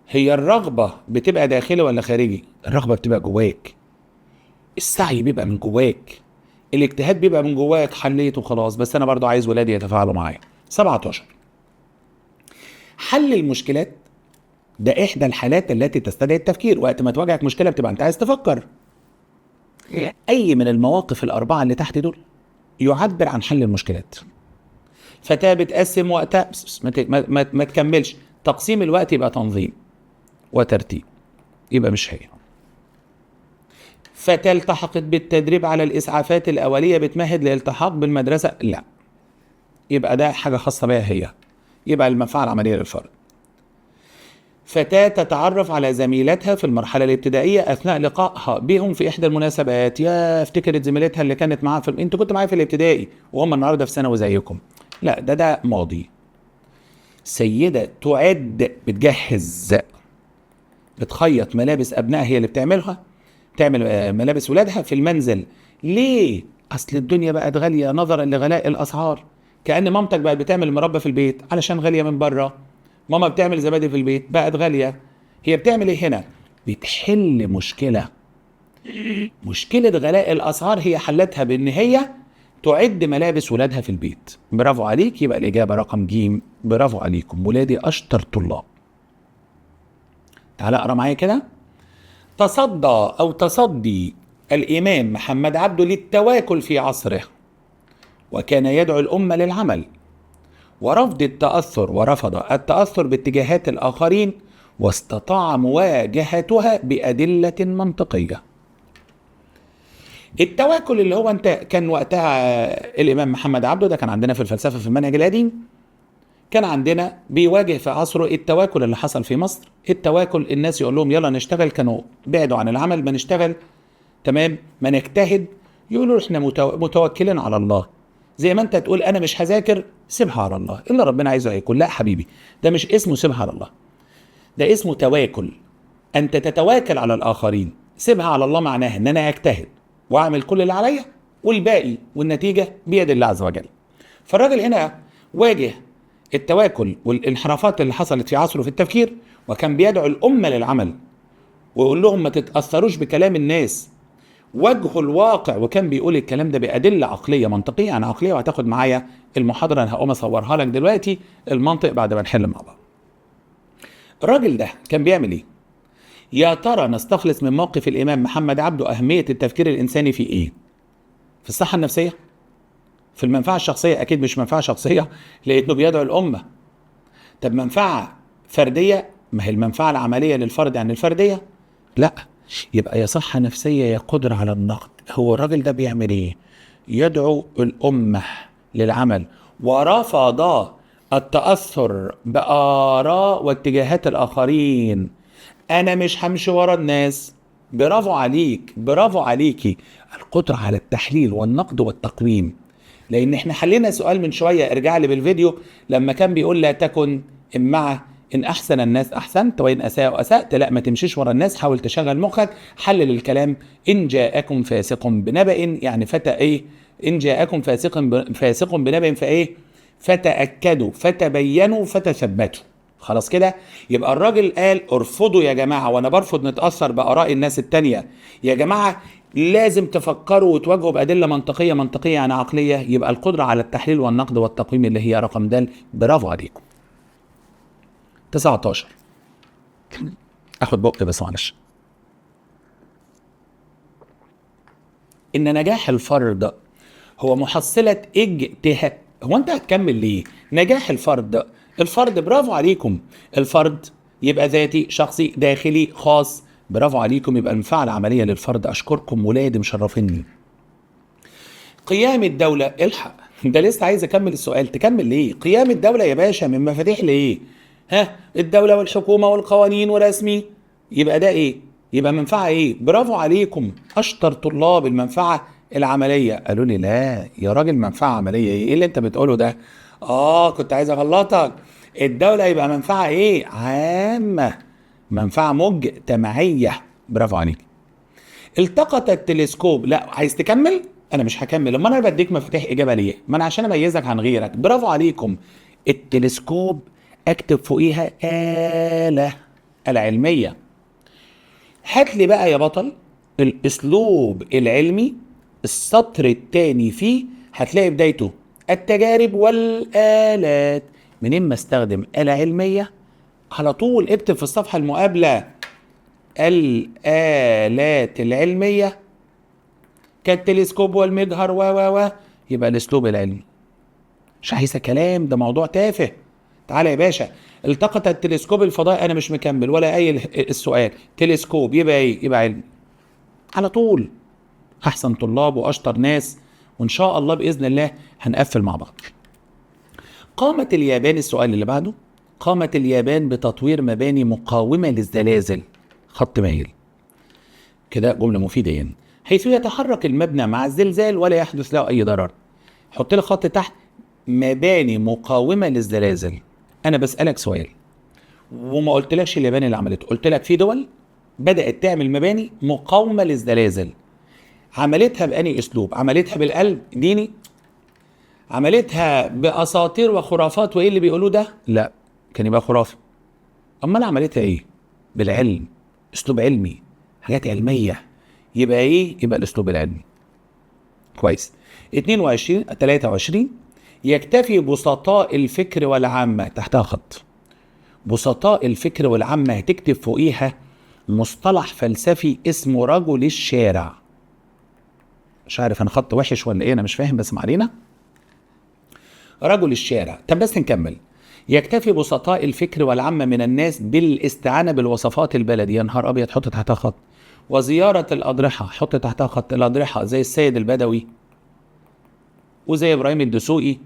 هي الرغبة بتبقى داخلي ولا خارجي؟ الرغبة بتبقى جواك، السعي بيبقى من جواك، الاجتهاد بيبقى من جواك. حليت وخلاص، بس انا برضو عايز ولادي يتفاعلوا معايا. 17، حل المشكلات. ده احدى الحالات التي تستدعي التفكير. وقت ما تواجهك مشكلة بتبقى انت عايز تفكر. اي من المواقف الاربعة اللي تحت دول يعبر عن حل المشكلات. فتاة بتقسم وقتها، ما تكملش. تقسيم الوقت يبقى تنظيم وترتيب، يبقى مش هي. فتاة التحقت بالتدريب على الإسعافات الأولية بتمهد للالتحاق بالمدرسة، لا، يبقى ده حاجة خاصة بها هي، يبقى المنفعة العملية للفرد. فتاة تتعرف على زميلتها في المرحلة الابتدائية أثناء لقائها بهم في إحدى المناسبات. يا افتكرت زميلتها اللي كانت معاها أنت كنت معايا في الابتدائي وهم النهاردة في ثانوي زيكم. لا، ده ماضي. سيدة تعد، بتجهز، بتخيط ملابس أبنائها، هي اللي بتعملها، تعمل ملابس ولادها في المنزل. ليه؟ أصل الدنيا بقت غالية نظرا لغلاء الأسعار. كأن مامتك بقت بتعمل مربى في البيت علشان غالية من بره. ماما بتعمل زبادي في البيت بقت غالية. هي بتعمل ايه هنا؟ بتحل مشكلة. مشكلة غلاء الأسعار هي حلتها بأن هي تعد ملابس ولادها في البيت. برافو عليك، يبقى الإجابة رقم ج. برافو عليكم ولادي أشطر طلاب. تعال اقرا معايا كده. تصدي الإمام محمد عبده للتواكل في عصره، وكان يدعو الأمة للعمل ورفض التأثر باتجاهات الآخرين، واستطاع مواجهتها بأدلة منطقية. التواكل اللي هو انت كان وقتها الإمام محمد عبده، ده كان عندنا في الفلسفة في المنهج القديم، كان عندنا بيواجه في عصره التواكل اللي حصل في مصر. التواكل الناس يقول لهم يلا نشتغل، كانوا بعدوا عن العمل، ما نشتغل، تمام، ما نجتهد. يقولوا احنا متوكلين على الله. زي ما انت تقول انا مش هذاكر، سيبها على الله، الا ربنا عايزه هيكون. لا حبيبي، ده مش اسمه سيبها على الله، ده اسمه تواكل. انت تتواكل على الاخرين. سيبها على الله معناها ان انا اجتهد واعمل كل اللي عليا، والباقي والنتيجة بيد الله عز وجل. فالراجل هنا واجه التواكل والانحرافات اللي حصلت في عصره في التفكير، وكان بيدعو الأمة للعمل ويقول لهم ما تتأثروش بكلام الناس، واجهوا الواقع. وكان بيقول الكلام ده بأدلة عقلية منطقية عن عقلية، وهتاخد معايا المحاضرة، أنا هقوم أصورها لك دلوقتي المنطق بعد ما نحل مع بعض. الراجل ده كان بيعمل ايه؟ يا ترى نستخلص من موقف الامام محمد عبده اهميه التفكير الانساني في ايه؟ في الصحه النفسيه؟ في المنفعه الشخصيه؟ اكيد مش منفعه شخصيه لانه بيدعو الامه. طب منفعه فرديه؟ ما هي المنفعه العمليه للفرد عن الفرديه؟ لا، يبقى يا صحه نفسيه يا قدره على النقد. هو الراجل ده بيعمل ايه؟ يدعو الامه للعمل، ورفض التاثر باراء واتجاهات الاخرين. انا مش همشي ورا الناس. برافو عليك، برافو عليكي. القدره على التحليل والنقد والتقويم. لان احنا حلينا سؤال من شويه، ارجع لي بالفيديو، لما كان بيقول لا تكن مع ان احسن الناس احسنت وان اساءوا اسات. لا، ما تمشيش ورا الناس، حاول تشغل مخك، حلل الكلام. ان جاءكم فاسق بنبأ، يعني فتى ايه؟ ان جاءكم فاسق بنبأ فايه؟ فتأكدوا فتبينوا فتثبتوا. خلاص كده. يبقى الراجل قال ارفضوا يا جماعه، وانا برفض نتاثر باراء الناس التانيه يا جماعه. لازم تفكروا وتواجهوا بادله منطقيه يعني عقليه. يبقى القدره على التحليل والنقد والتقويم اللي هي رقم د. برافو عليكم. 19. اخد بق بس معلش. ان نجاح الفرد هو محصله اجتهاد. هو انت هتكمل ليه؟ نجاح الفرد برافو عليكم. الفرد يبقى ذاتي، شخصي، داخلي، خاص. برافو عليكم. يبقى المنفعه العمليه للفرد. اشكركم ولادي مشرفيني. قيام الدوله، الحق ده لسه عايز اكمل السؤال. تكمل ليه؟ قيام الدوله يا باشا من مفاتيح لايه؟ ها، الدوله والحكومه والقوانين ورسمي. يبقى ده ايه؟ يبقى منفعه ايه؟ برافو عليكم. اشطر طلاب المنفعه العمليه. قالوا لي لا يا راجل، منفعه عمليه ايه اللي انت بتقوله ده؟ كنت عايز اغلطك. الدوله يبقى منفعه ايه؟ عامه. منفعه مجتمعيه. برافو عليك. التقط التلسكوب. لا، عايز تكمل؟ انا مش هكمل. اما انا بديك مفاتيح اجابه ليه؟ ما انا عشان اميزك عن غيرك. برافو عليكم. التلسكوب اكتب فوقيها آلة العلمية. هات لي بقى يا بطل الاسلوب العلمي، السطر الثاني فيه هتلاقي بدايته التجارب والآلات. منين ما استخدم آلة علمية على طول اكتب في الصفحة المقابلة الآلات العلمية كالتلسكوب والمجهر و يبقى الاسلوب العلمي. مش عايزه كلام، ده موضوع تافه. تعالى يا باشا. التقط التلسكوب الفضائي. انا مش مكمل ولا اي السؤال. تلسكوب يبقى ايه؟ يبقى علمي على طول. احسن طلاب واشطر ناس، وان شاء الله باذن الله هنقفل مع بعض. قامت اليابان، السؤال اللي بعده، قامت اليابان بتطوير مباني مقاومه للزلازل. خط مايل كده، جمله مفيده يعني. حيث يتحرك المبنى مع الزلزال ولا يحدث له اي ضرر. حط لي خط تحت مباني مقاومه للزلازل. انا بسالك سؤال وما قلتلكش اليابان اللي عملته، قلت لك في دول بدات تعمل مباني مقاومه للزلازل. عملتها بأني اسلوب؟ عملتها بالقلب ديني؟ عملتها باساطير وخرافات وايه اللي بيقولوه ده؟ لا، كان يبقى خرافي. امال عملتها ايه؟ بالعلم، اسلوب علمي، حاجات علميه. يبقى ايه؟ يبقى الاسلوب العلمي. كويس. 23 يكتفي بسطاء الفكر والعامة. تحتها خط. بسطاء الفكر والعامة هتكتب فوقيها مصطلح فلسفي اسمه رجل الشارع. مش عارف انا خط وحش ولا ايه، انا مش فاهم، بس ما علينا. رجل الشارع. طب بس نكمل. يكتفي بسطاء الفكر والعامة من الناس بالاستعانة بالوصفات البلدية. يا نهار ابيض، حط تحتها خط. وزيارة الأضرحة. حط تحتها خط. الأضرحة زي السيد البدوي وزي ابراهيم الدسوقي.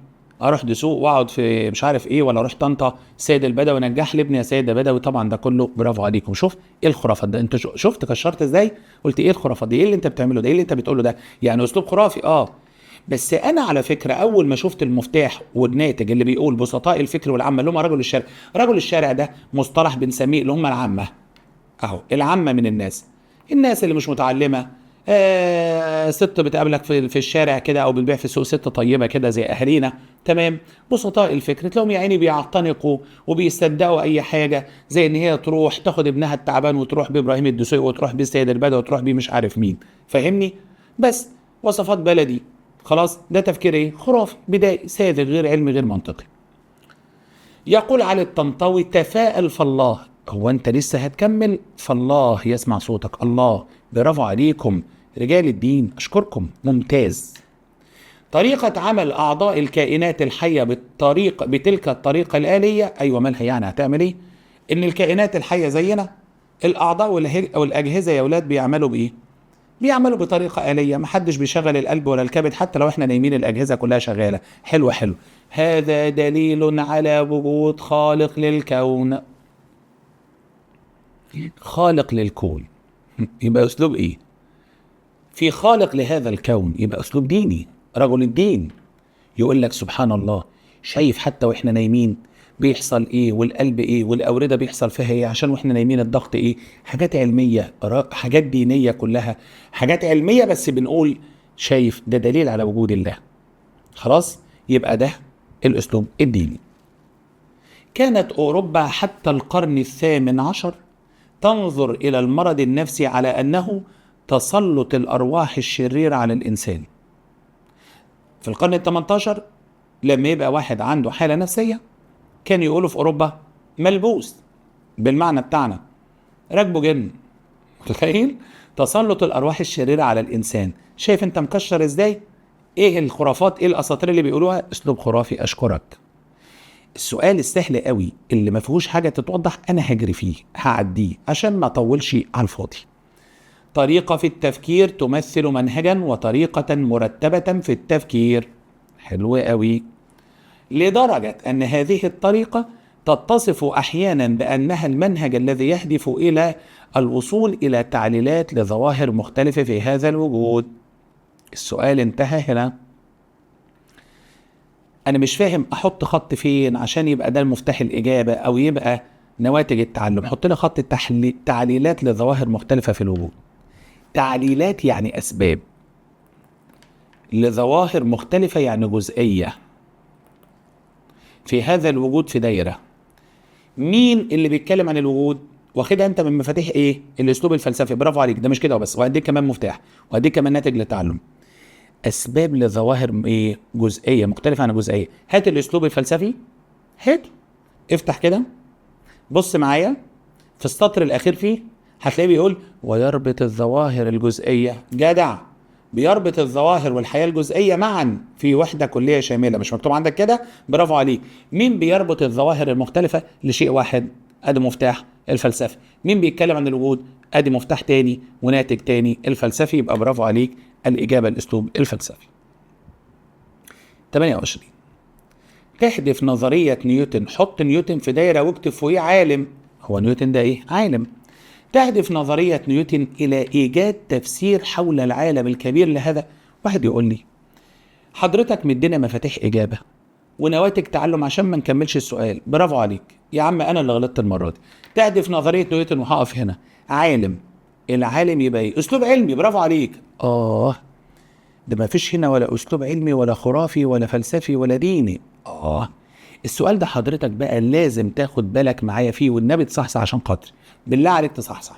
اروح دسوق واقعد في مش عارف ايه، ولا اروح طنطا. السيد البدوي نجح لي ابني يا سيد بدوي. طبعا ده كله برافو عليكم. شوف ايه الخرافات ده؟ انت شفت كشرت ازاي؟ قلت ايه الخرافات دي؟ ايه اللي انت بتعمله ده؟ ايه اللي انت بتقوله ده؟ يعني اسلوب خرافي. بس انا على فكره اول ما شفت المفتاح والناتج اللي بيقول بسطاء الفكر والعامه اللي هم رجل الشارع. رجل الشارع ده مصطلح بنسميه اللي هم العامه. اهو العامه من الناس اللي مش متعلمه. ست بتقابلك في الشارع كده او بتبيع في السوق، ست طيبه كده زي اهالينا. تمام. بسطاء الفكر تلاقيهم يا عيني بيعتنقوا وبيصدقوا اي حاجه، زي ان هي تروح تاخد ابنها التعبان وتروح بابراهيم الدسوقي وتروح بالسيد البدوي وتروح بيه مش عارف مين. فاهمني؟ بس وصفات بلدي. خلاص، ده تفكير ايه؟ خرافي بدائي ساذج غير علمي غير منطقي. يقول علي الطنطاوي تفاءل فالله. هو انت لسه هتكمل؟ فالله يسمع صوتك. الله، برافو عليكم رجال الدين، اشكركم، ممتاز. طريقة عمل أعضاء الكائنات الحية بتلك الطريقة الآلية. أيوة، مالها يعني؟ هتعمل إيه؟ إن الكائنات الحية زينا، الأعضاء والأجهزة يا ولاد بيعملوا بإيه؟ بيعملوا بطريقة آلية، محدش بيشغل القلب ولا الكبد، حتى لو احنا نايمين الأجهزة كلها شغالة. حلو حلو. هذا دليل على وجود خالق للكون. خالق للكون يبقى أسلوب إيه؟ في خالق لهذا الكون يبقى أسلوب ديني. رجل الدين يقول لك سبحان الله، شايف حتى واحنا نايمين بيحصل ايه، والقلب ايه، والاورده بيحصل فيها ايه، عشان واحنا نايمين الضغط ايه. حاجات علميه، حاجات دينيه، كلها حاجات علميه، بس بنقول شايف ده دليل على وجود الله. خلاص، يبقى ده الاسلوب الديني. كانت اوروبا حتى القرن ال18 تنظر الى المرض النفسي على انه تسلط الارواح الشريره على الانسان. في القرن ال18 لما يبقى واحد عنده حالة نفسية كان يقولوا في أوروبا ملبوس، بالمعنى بتاعنا راكبه جن. متخيل؟ تسلط الأرواح الشريرة على الإنسان. شايف أنت مكشر إزاي؟ إيه الخرافات، إيه الأساطير اللي بيقولوها؟ أسلوب خرافي، أشكرك. السؤال السهل قوي اللي ما فيهوش حاجة تتوضح أنا هجري فيه، هعديه عشان ما أطولش على الفاضي. طريقة في التفكير تمثل منهجا وطريقة مرتبة في التفكير. حلو قوي. لدرجة أن هذه الطريقة تتصف أحيانا بأنها المنهج الذي يهدف إلى الوصول إلى تعليلات لظواهر مختلفة في هذا الوجود. السؤال انتهى هنا. أنا مش فاهم أحط خط فين عشان يبقى ده المفتاح الإجابة أو يبقى نواتج التعلم. حط لي خط تعليلات لظواهر مختلفة في الوجود. تعليلات يعني أسباب، لظواهر مختلفة يعني جزئية في هذا الوجود في دايرة. مين اللي بيتكلم عن الوجود؟ واخدها انت من مفاتيح ايه؟ الاسلوب الفلسفي. برافو عليك، ده مش كده وبس، وهديك كمان مفتاح، وهديك كمان ناتج للتعلم. اسباب لظواهر ايه؟ جزئيه، مختلفه عن جزئيه. هات الاسلوب الفلسفي، هات، افتح كده، بص معايا في السطر الاخير فيه، هتلاقيه بيقول ويربط الظواهر الجزئيه. جدع، بيربط الظواهر والحياه الجزئيه معا في وحده كليه شامله. مش مكتوب عندك كده؟ برافو عليك. مين بيربط الظواهر المختلفه لشيء واحد؟ ادي مفتاح الفلسفي. مين بيتكلم عن الوجود؟ ادي مفتاح تاني وناتج تاني الفلسفي. يبقى برافو عليك، الاجابه الاسلوب الفلسفي. 28. تحدث نظريه نيوتن. حط نيوتن في دايره واكتب فوقيه عالم. هو نيوتن ده ايه؟ عالم. تهدف نظرية نيوتن إلى إيجاد تفسير حول العالم الكبير لهذا. واحد يقول لي حضرتك مدينا مفاتيح إجابة ونواتج تعلم عشان ما نكملش السؤال. برافو عليك يا عم، أنا اللي غلطت المرة دي. تهدف نظرية نيوتن، وهقف هنا. عالم، العالم يبقى إيه؟ أسلوب علمي. برافو عليك. ده ما فيش هنا ولا أسلوب علمي ولا خرافي ولا فلسفي ولا ديني. السؤال ده حضرتك بقى لازم تاخد بالك معايا فيه، والنبي تصحصح عشان خاطري، بالله عليك تصحصح.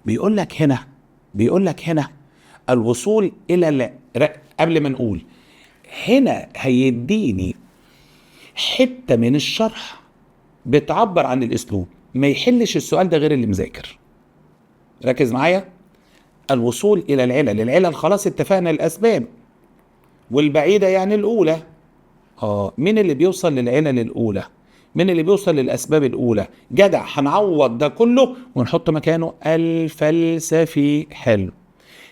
بيقول لك هنا الوصول الى قبل ما نقول هنا هيديني حتة من الشرح بتعبر عن الاسلوب. ما يحلش السؤال ده غير اللي مذاكر. ركز معايا. الوصول الى العلل خلاص اتفقنا الاسباب، والبعيدة يعني الاولى. مين اللي بيوصل للعلل الاولى؟ مين اللي بيوصل للاسباب الاولى؟ جدع، هنعوض ده كله ونحط مكانه الفلسفي. حلو.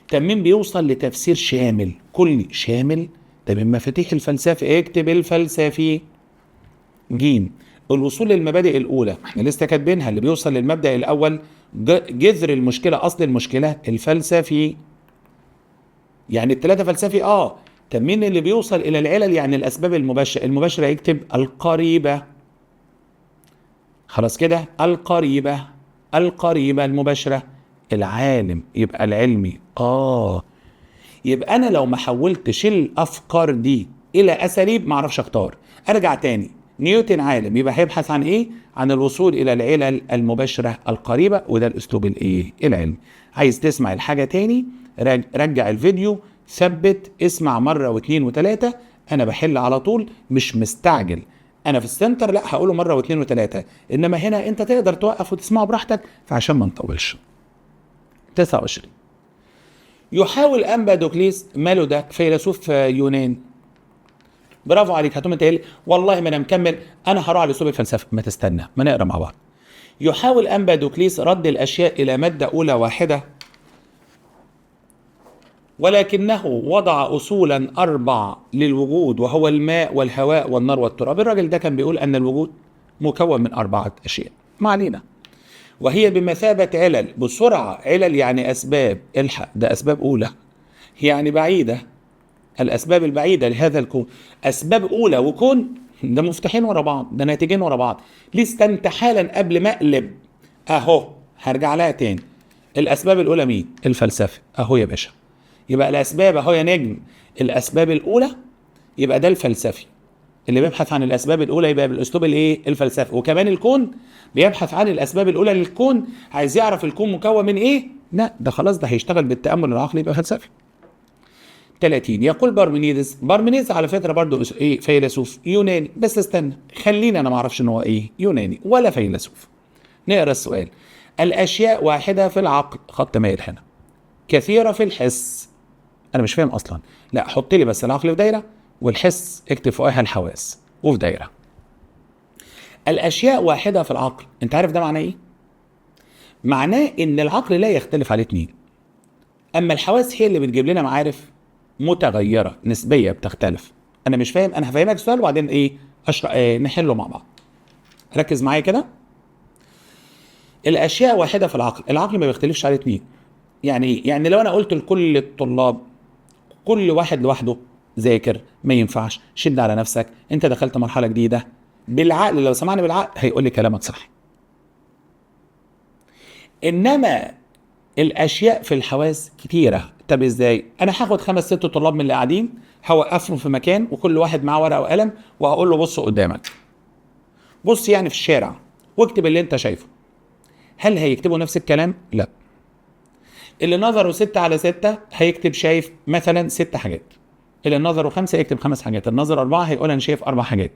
طب مين بيوصل لتفسير شامل كلي شامل؟ ده من مفاتيح الفلسفه، اكتب الفلسفي. جيم، الوصول للمبادئ الاولى، احنا لسه كاتبينها. اللي بيوصل للمبدأ الاول جذر المشكله، اصل المشكله، الفلسفي. يعني الثلاثه فلسفي. طب مين اللي بيوصل الى العلل؟ يعني الاسباب المباشره يكتب القريبه. خلاص كده، القريبه المباشره. العالم يبقى العلمي. يبقى انا لو ما حولتش الافكار دي الى اساليب ما اعرفش اختار. ارجع تاني، نيوتن عالم، يبقى هيبحث عن ايه؟ عن الوصول الى العلل المباشره القريبه، وده الاسلوب الايه؟ العلمي. عايز تسمع الحاجه تاني؟ رجع الفيديو، ثبت، اسمع مره واثنين وثلاثه. انا بحل على طول، مش مستعجل. انا في السنتر لا هقوله مره واثنين وثلاثه، انما هنا انت تقدر توقف وتسمعه براحتك، فعشان ما نطولش. 29. يحاول امبادوكليس، ماله ده؟ فيلسوف يوناني. برافو عليك. هتقوم انت قايل والله ما انا مكمل، انا هروح على اسلوب الفلسفه. ما تستنى، ما نقرا مع بعض. يحاول امبادوكليس رد الاشياء الى ماده اولى واحده، ولكنه وضع اصولا اربع للوجود، وهو الماء والهواء والنار والتراب. الراجل ده كان بيقول ان الوجود مكون من 4 اشياء، ما علينا، وهي بمثابه علل. بسرعه، علل يعني اسباب، الحق ده اسباب اولى يعني بعيده، الاسباب البعيده لهذا الكون. اسباب اولى وكون، ده مفتاحين ورا بعض، ده ناتجين ورا بعض. لسه انت حالا قبل ما اقلب اهو هرجع لها تاني. الاسباب الاولى مين؟ الفلسفه اهو يا باشا. يبقى الاسباب اهو يا نجم، الاسباب الاولى، يبقى ده الفلسفي اللي بيبحث عن الاسباب الاولى، يبقى بالاسلوب الايه؟ الفلسفي. وكمان الكون بيبحث عن الاسباب الاولى للكون، عايز يعرف الكون مكون من ايه؟ لا ده خلاص، ده هيشتغل بالتامل العقلي، يبقى فلسفي. 30. يقول بارمينيدس. بارمينيدس على فكره برضو ايه؟ فيلسوف يوناني. بس استنى، خلينا، انا ما اعرفش ان هو ايه يوناني ولا فيلسوف. نقرا السؤال. الاشياء واحده في العقل، خط مايل هنا، كثيره في الحس. انا مش فاهم اصلا. لا حط لي بس العقل في دايره، والحس اكتب فوقها الحواس وفي دايره. الاشياء واحده في العقل، انت عارف ده معناه ايه؟ معناه ان العقل لا يختلف عليه 2، اما الحواس هي اللي بتجيب لنا معارف متغيره نسبيه بتختلف. انا مش فاهم، انا هفهمك السؤال وبعدين ايه اشرح، نحله مع بعض. ركز معايا كده. الاشياء واحده في العقل، العقل ما بيختلفش عليه 2. يعني ايه؟ يعني لو انا قلت لكل الطلاب كل واحد لوحده ذاكر، ما ينفعش، شد على نفسك، انت دخلت مرحله جديده. بالعقل لو سمعني بالعقل هيقول لي كلامك صح. انما الاشياء في الحواس كتيره. طب ازاي؟ انا هاخد 5 6 طلاب من اللي قاعدين، هوقفهم في مكان وكل واحد معاه ورقه وقلم، وهقول له بص قدامك، بص يعني في الشارع، واكتب اللي انت شايفه. هل هيكتبوا نفس الكلام؟ لا. اللي نظروا 6 على 6 هيكتب شايف مثلا 6 حاجات، اللي نظروا 5 يكتب 5 حاجات، النظر 4 هيقول انا شايف 4 حاجات.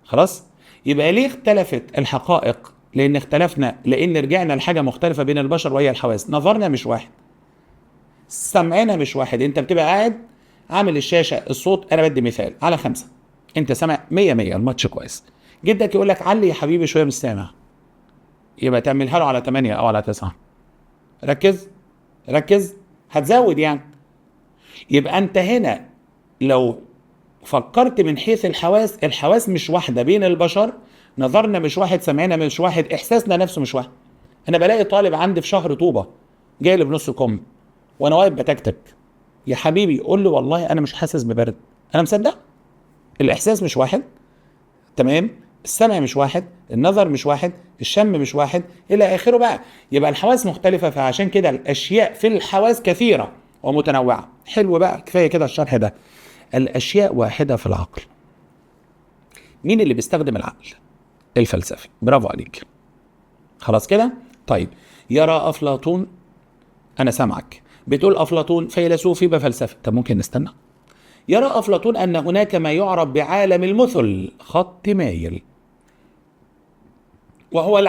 خلاص؟ يبقى ليه اختلفت الحقائق؟ لان اختلفنا، لان رجعنا لحاجه مختلفه بين البشر وهي الحواس. نظرنا مش واحد، سمعنا مش واحد. انت بتبقى قاعد عامل الشاشه الصوت، انا بدي مثال على 5، انت سامع 100 100 الماتش كويس، جدك يقول لك علي يا حبيبي شويه مش سامع، يبقى تعملها له على 8 او على 9. ركز ركز، هتزود يعني. يبقى انت هنا لو فكرت من حيث الحواس، الحواس مش واحده بين البشر، نظرنا مش واحد، سمعنا مش واحد، احساسنا نفسه مش واحد. انا بلاقي طالب عندي في شهر طوبه جاي لي بنص كم وانا واقف بتكتك، يا حبيبي قول له والله انا مش حاسس ببرد، انا مصدق. الاحساس مش واحد، تمام، السمع مش واحد، النظر مش واحد، الشم مش واحد، الى اخره بقى. يبقى الحواس مختلفه، فعشان كده الاشياء في الحواس كثيره ومتنوعه. حلو بقى، كفايه كده الشرح ده. الاشياء واحده في العقل. مين اللي بيستخدم العقل؟ الفلسفي. برافو عليك. خلاص كده. طيب، يرى افلاطون، انا سامعك بتقول افلاطون فيلسوف يبقى فلسفي. طب ممكن نستنى. يرى افلاطون ان هناك ما يعرف بعالم المثل، خط مايل، وهو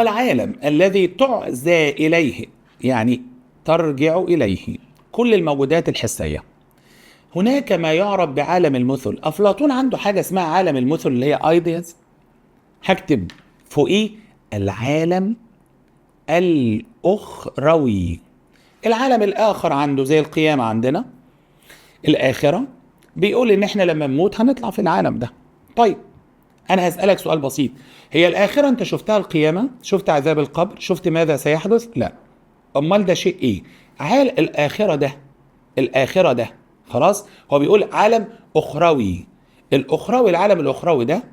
العالم الذي تعزى اليه، يعني ترجع اليه، كل الموجودات الحسيه. هناك ما يعرف بعالم المثل. افلاطون عنده حاجه اسمها عالم المثل اللي هي ايدياز، هكتب فوقيه العالم الاخروي. العالم الاخر عنده زي القيامه عندنا الاخره، بيقول ان احنا لما نموت هنطلع في العالم ده. طيب انا هسالك سؤال بسيط، هي الاخره انت شفتها القيامه؟ شفت عذاب القبر؟ شفت ماذا سيحدث؟ لا. امال ده شيء ايه؟ الاخره ده خلاص، هو بيقول عالم اخروي. الاخروي، العالم الاخروي ده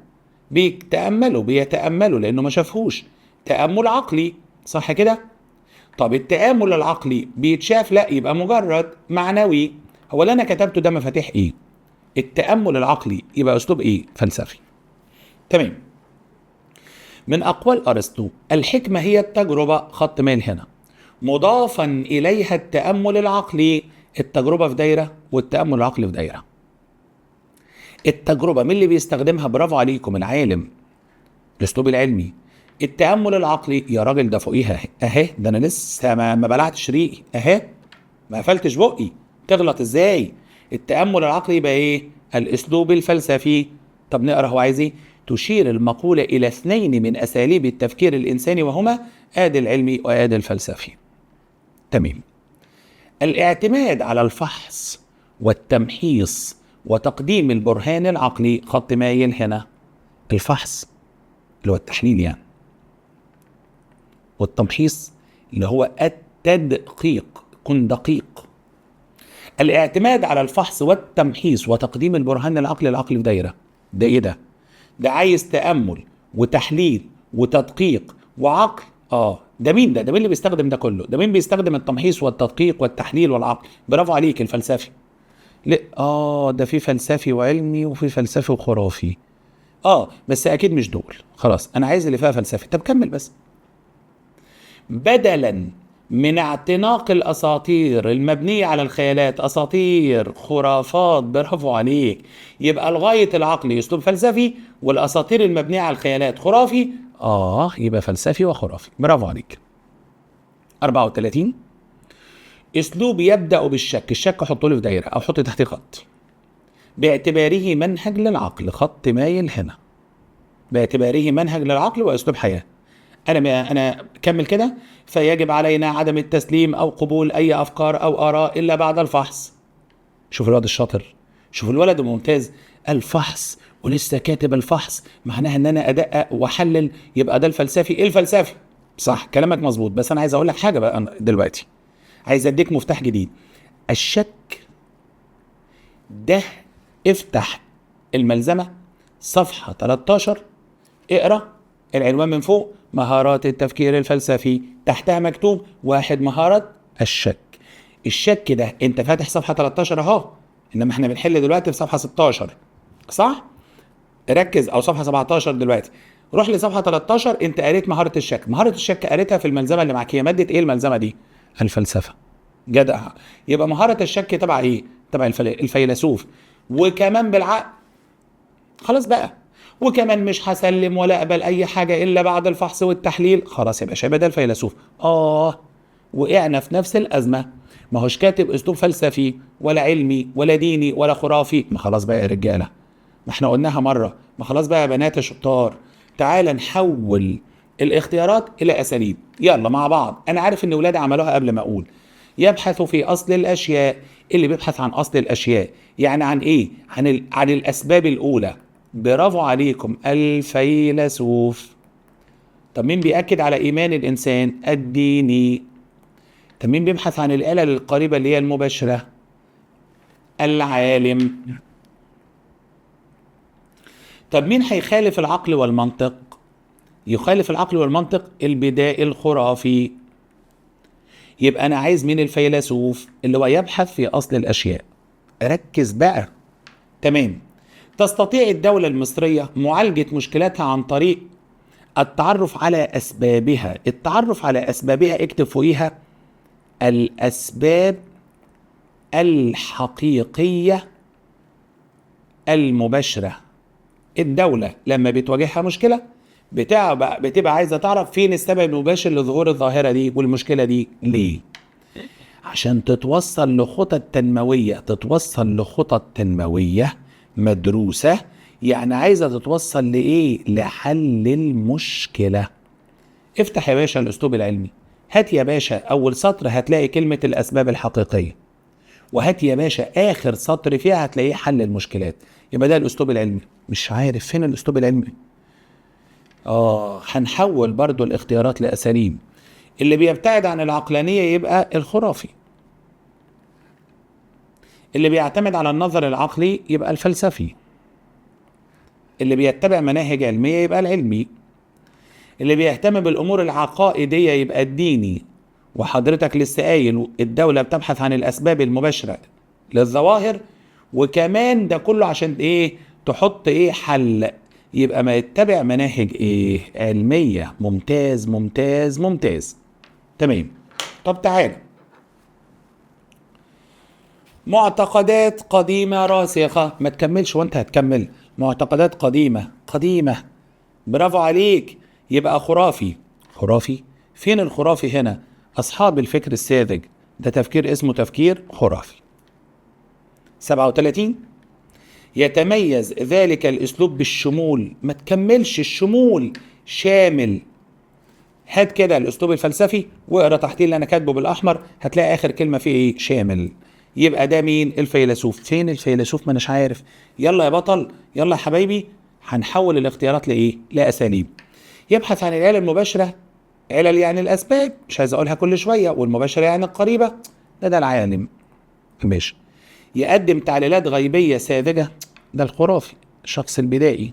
بيتاملوا لانه ما شافهوش، تامل عقلي، صح كده؟ طب التامل العقلي بيتشاف؟ لا، يبقى مجرد معنوي. هو اللي انا كتبته ده مفاتيح ايه؟ التامل العقلي، يبقى اسلوب ايه؟ فلسفي. تمام. من اقوال ارسطو، الحكمه هي التجربه، خط ميل هنا، مضافا إليها التأمل العقلي. التجربة في دايرة والتأمل العقلي في دايرة. التجربة مين اللي بيستخدمها؟ برافو عليكم، العالم، الأسلوب العلمي. التأمل العقلي يا راجل ده فوقيها أهي، ده أنا لسه ما بلعتش ريقي أهي، ما قفلتش بقي، تغلط إزاي؟ التأمل العقلي يبقى إيه؟ الأسلوب الفلسفي. طب نقرأ هو عايز إيه؟ تشير المقولة إلى اثنين من أساليب التفكير الإنساني، وهما آد العلمي وآد الفلسفي. تمام. الاعتماد على الفحص والتمحيص وتقديم البرهان العقلي، خط مايل هنا. الفحص اللي هو التحليل يعني، والتمحيص اللي هو التدقيق، كن دقيق. الاعتماد على الفحص والتمحيص وتقديم البرهان العقلي، العقل في دايرة. ده ايه ده؟ ده عايز تأمل وتحليل وتدقيق وعقل. ده مين ده؟ ده مين اللي بيستخدم ده كله؟ ده مين بيستخدم التمحيص والتدقيق والتحليل والعقل؟ برافو عليك، الفلسفي. لا ده في فلسفي وعلمي وفي فلسفي وخرافي. بس اكيد مش دول. خلاص انا عايز اللي فيها فلسفي. طب كمل بس. بدلا من اعتناق الاساطير المبنيه على الخيالات، اساطير خرافات، برافو عليك. يبقى الغايه العقلي اسلوب فلسفي، والاساطير المبنيه على الخيالات خرافي. يبقى فلسفي وخرافي، برافو عليك. 34. اسلوب يبدا بالشك. الشك حطه له في دايره او حط تحتيه خط. باعتباره منهج للعقل، خط مايل هنا. باعتباره منهج للعقل واسلوب حياه. انا كمل كده. فيجب علينا عدم التسليم او قبول اي افكار او اراء الا بعد الفحص. شوف الولد الشاطر، شوف الولد الممتاز. الفحص ولسه كاتب الفحص، معناها ان انا ادقق واحلل. يبقى ده الفلسفي. ايه الفلسفي؟ صح كلامك مظبوط، بس انا عايز اقول لك حاجه بقى دلوقتي. عايز اديك مفتاح جديد. الشك ده، افتح الملزمه صفحه 13، اقرا العنوان من فوق، مهارات التفكير الفلسفي. تحتها مكتوب 1 مهارة الشك. الشك ده انت فاتح صفحة 13 اهو، انما احنا بنحل دلوقتي في صفحة 16 صح؟ ركز، او صفحة 17 دلوقتي. روح لصفحة 13. انت قريت مهارة الشك. مهارة الشك قريتها في الملزمة اللي معاك. هي مادة ايه الملزمة دي؟ الفلسفة. جدع. يبقى مهارة الشك تبع ايه؟ تبع الفيلسوف. وكمان بالعقل. خلاص بقى. وكمان مش هسلم ولا اقبل اي حاجه الا بعد الفحص والتحليل. خلاص يا باشا، يبقى ده الفيلسوف. وقعنا في نفس الازمه. ما هوش كاتب اسلوب فلسفي ولا علمي ولا ديني ولا خرافي. ما خلاص بقى يا رجاله، ما احنا قلناها مره. ما خلاص بقى يا بنات يا شطار. تعال نحول الاختيارات الى اساليب. يلا مع بعض. انا عارف ان ولادي عملوها قبل ما اقول. يبحث في اصل الاشياء. اللي بيبحث عن اصل الاشياء يعني عن ايه؟ عن الاسباب الاولى. برافو عليكم، الفيلسوف. طب مين بيأكد على إيمان الإنسان؟ الديني. طب مين بيبحث عن الآلة القريبة اللي هي المباشرة؟ العالم. طب مين هيخالف العقل والمنطق؟ يخالف العقل والمنطق البدائي الخرافي. يبقى أنا عايز مين؟ الفيلسوف اللي هو يبحث في أصل الأشياء. ركز بقى. تمام. تستطيع الدولة المصرية معالجة مشكلاتها عن طريق التعرف على أسبابها. التعرف على أسبابها اكتب فوقيها الأسباب الحقيقية المباشرة. الدولة لما بتواجهها مشكلة بتبقى عايزة تعرف فين السبب المباشر لظهور الظاهرة دي والمشكلة دي ليه. عشان تتوصل لخطط تنموية مدروسة. يعني عايزة تتوصل لإيه؟ لحل المشكلة. افتح يا باشا الأسلوب العلمي. هات يا باشا أول سطر هتلاقي كلمة الأسباب الحقيقية، وهات يا باشا آخر سطر فيها هتلاقيه حل المشكلات. يبقى ده الأسلوب العلمي. مش عارف فين الأسلوب العلمي؟ هنحول برضو الاختيارات لأساليب. اللي بيبتعد عن العقلانية يبقى الخرافي. اللي بيعتمد على النظر العقلي يبقى الفلسفي. اللي بيتبع مناهج علمية يبقى العلمي. اللي بيهتم بالأمور العقائدية يبقى الديني. وحضرتك لسه قايل الدولة بتبحث عن الأسباب المباشرة للظواهر، وكمان ده كله عشان إيه؟ تحط إيه؟ حل. يبقى ما يتبع مناهج إيه؟ علمية. ممتاز ممتاز ممتاز. تمام. طب تعالى، معتقدات قديمة راسخة، ما تكملش وانت هتكمل. معتقدات قديمة قديمة، برافو عليك، يبقى خرافي. خرافي؟ فين الخرافي هنا؟ أصحاب الفكر الساذج، ده تفكير اسمه تفكير خرافي. 37، يتميز ذلك الأسلوب بالشمول، ما تكملش، الشمول شامل. هات كده الأسلوب الفلسفي واقرا تحتيه اللي أنا كاتبه بالأحمر، هتلاقي آخر كلمة فيه إيه؟ شامل. يبقى ده مين؟ الفيلسوف. فين الفيلسوف؟ ما أناش عارف. يلا يا بطل، يلا يا حبايبي، هنحول الاختيارات لإيه؟ لأساليب. يبحث عن العلل المباشرة، علل يعني الأسباب، مش عايز أقولها كل شوية، والمباشرة يعني القريبة، ده العالم. ماشي. يقدم تعليلات غيبية ساذجة، ده الخرافي، الشخص البدائي.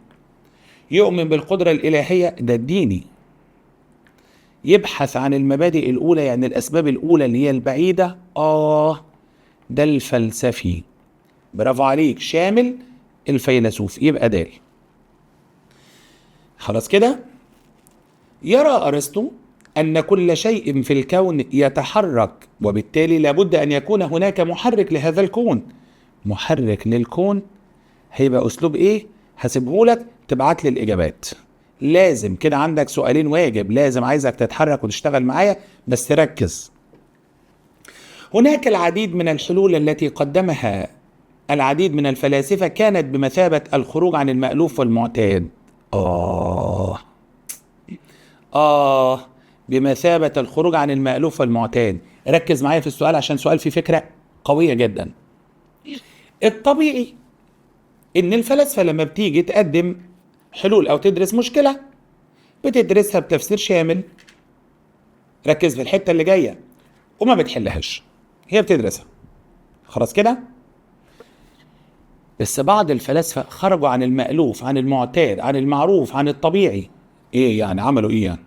يؤمن بالقدرة الإلهية، ده الديني. يبحث عن المبادئ الأولى يعني الأسباب الأولى اللي هي البعيدة، ده الفلسفي. برافو عليك، شامل الفيلسوف، يبقى داري. خلاص كده. يرى أرسطو أن كل شيء في الكون يتحرك، وبالتالي لابد أن يكون هناك محرك لهذا الكون. محرك للكون هيبقى أسلوب إيه؟ هسيبه لك تبعت لي الإجابات. لازم كده عندك سؤالين واجب، لازم عايزك تتحرك وتشتغل معايا، بس تركز. هناك العديد من الحلول التي قدمها العديد من الفلاسفة كانت بمثابة الخروج عن المألوف والمعتاد. بمثابة الخروج عن المألوف والمعتاد. ركز معايا في السؤال عشان سؤال فيه فكرة قوية جدا. الطبيعي إن الفلاسفة لما بتيجي تقدم حلول أو تدرس مشكلة بتدرسها بتفسير شامل. ركز في الحتة اللي جاية، وما بتحلهاش، هي بتدرسها. خلاص كده. بس بعض الفلاسفة خرجوا عن المألوف، عن المعتاد، عن المعروف، عن الطبيعي. ايه يعني؟ عملوا ايه يعني؟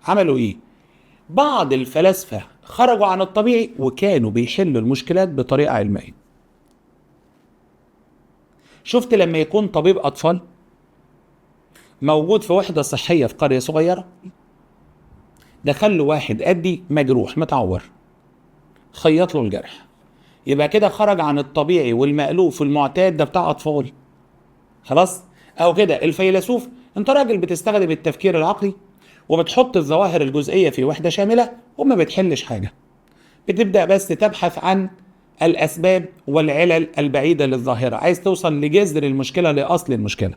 عملوا ايه؟ بعض الفلاسفة خرجوا عن الطبيعي وكانوا بيحلوا المشكلات بطريقة علمية. شفت لما يكون طبيب أطفال موجود في وحدة صحية في قرية صغيرة، دخل له واحد قدي مجروح متعور، خيط له الجرح، يبقى كده خرج عن الطبيعي والمألوف والمعتاد، ده بتاع أطفال. خلاص. أو كده الفيلسوف، أنت راجل بتستخدم التفكير العقلي وبتحط الظواهر الجزئية في وحدة شاملة وما بتحلش حاجة، بتبدأ بس تبحث عن الأسباب والعلل البعيدة للظاهرة، عايز توصل لجذر المشكلة، لأصل المشكلة.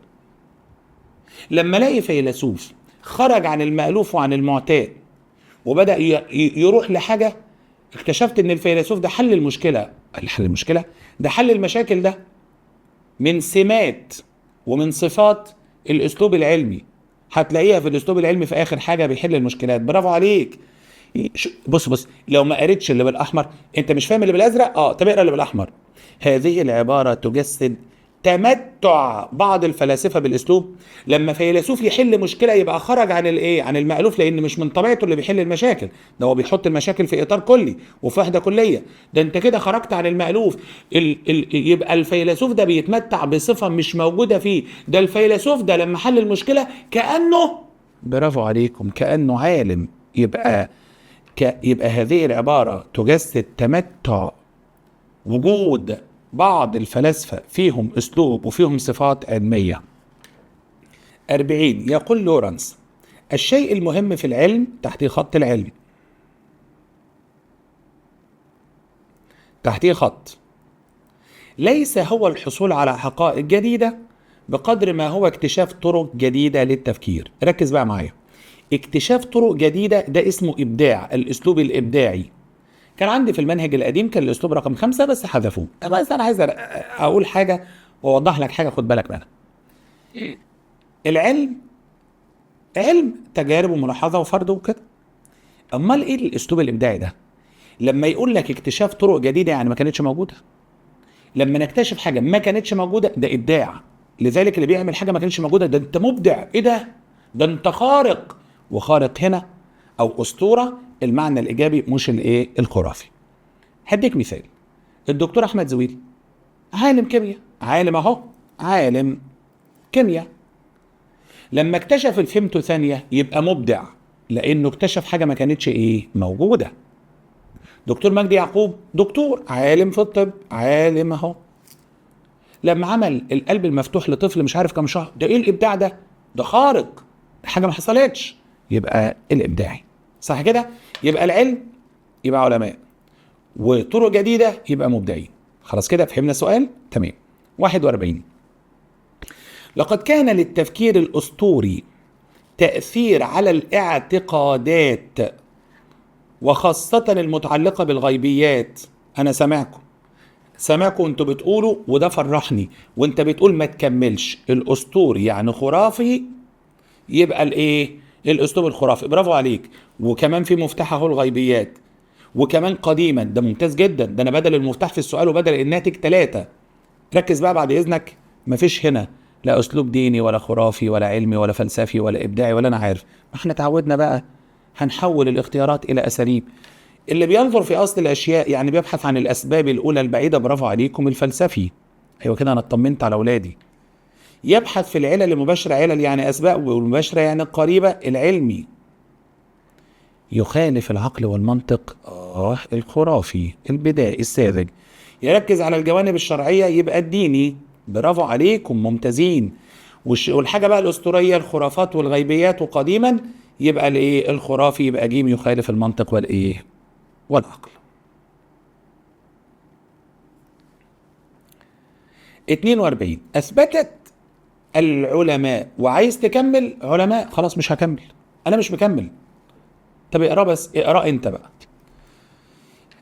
لما الاقي فيلسوف خرج عن المألوف وعن المعتاد وبدأ يروح لحاجة، اكتشفت ان الفيلسوف ده حل المشكلة. حل المشكلة ده حل المشاكل، ده من سمات ومن صفات الاسلوب العلمي. هتلاقيها في الاسلوب العلمي في اخر حاجة بيحل المشكلات. برافو عليك. بص لو ما قريتش اللي بالاحمر انت مش فاهم اللي بالازرق. طب اقرا اللي بالاحمر. هذه العبارة تجسد تمتع بعض الفلاسفة بالاسلوب. لما فيلسوف يحل مشكلة يبقى خرج عن الايه؟ عن المألوف، لان مش من طبيعته اللي بيحل المشاكل، ده هو بيحط المشاكل في اطار كلي وفي وحدة كلية. ده انت كده خرجت عن المألوف. يبقى الفيلسوف ده بيتمتع بصفة مش موجودة فيه. ده الفيلسوف ده لما حل المشكلة كأنه، برافو عليكم، كأنه عالم. يبقى هذه العبارة تجسد تمتع وجود بعض الفلاسفة فيهم أسلوب وفيهم صفات علمية. 40، يقول لورنس: الشيء المهم في العلم، تحتيه خط العلم، تحتيه خط، ليس هو الحصول على حقائق جديدة بقدر ما هو اكتشاف طرق جديدة للتفكير. ركز بقى معايا. اكتشاف طرق جديدة ده اسمه إبداع، الأسلوب الإبداعي. كان عندي في المنهج القديم كان الأسلوب رقم 5 بس حذفوه. بس أنا عايز أقول حاجة وأوضح لك حاجة، خد بالك منها. العلم علم تجارب وملاحظة وفرض وكده. أمال إيه الأسلوب الإبداعي ده؟ لما يقول لك اكتشاف طرق جديدة يعني ما كانتش موجودة. لما نكتشف حاجة ما كانتش موجودة ده إبداع. لذلك اللي بيعمل حاجة ما كانتش موجودة ده أنت مبدع. إيه ده؟ ده أنت خارق. وخارق هنا أو أسطورة المعنى الإيجابي مش الإيه؟ الخرافي. هديك مثال. الدكتور أحمد زويل عالم كيمياء، عالم أهو، عالم كيمياء. لما اكتشف الفيمتو ثانية يبقى مبدع، لأنه اكتشف حاجة ما كانتش إيه؟ موجودة. دكتور مجدي يعقوب دكتور عالم في الطب، عالم اهو، لما عمل القلب المفتوح لطفل مش عارف كم شهر، ده ايه الابداع ده؟ ده خارق، حاجه ما حصلتش، يبقى الابداعي. صح كده؟ يبقى العلم يبقى علماء، وطرق جديده يبقى مبدعين. خلاص كده فهمنا السؤال؟ تمام. 41. لقد كان للتفكير الاسطوري تأثير على الاعتقادات وخاصة المتعلقة بالغيبيات. أنا سامعكم انتوا بتقولوا، وده فرحني، وانت بتقول ما تكملش. الأسطوري يعني خرافي، يبقى الايه؟ الأسلوب الخرافي. برافو عليك. وكمان في مفتاح اهو الغيبيات، وكمان قديما، ده ممتاز جدا. ده انا بدل المفتاح في السؤال وبدل الناتج 3. ركز بقى بعد إذنك، مفيش هنا لا أسلوب ديني ولا خرافي ولا علمي ولا فلسفي ولا إبداعي ولا أنا عارف. ما احنا تعودنا بقى هنحول الاختيارات إلى أساليب. اللي بينظر في أصل الأشياء يعني بيبحث عن الأسباب الأولى البعيدة. برافو عليكم الفلسفي. أيوة كده أنا اطمنت على أولادي. يبحث في العلل المباشرة، علل يعني أسباب، والمباشرة يعني القريبة، العلمي. يخالف العقل والمنطق، الخرافي البدائي الساذج. يركز على الجوانب الشرعية، يبقى الديني. برافو عليكم ممتازين. والحاجة بقى الأسطورية، الخرافات والغيبيات وقديما، يبقى الايه؟ الخرافي، يبقى جيم يخالف المنطق والايه؟ والعقل. 42. أثبتت العلماء، وعايز تكمل علماء، خلاص مش هكمل، أنا مش مكمل. طب اقرأ، بس اقرأ أنت بقى.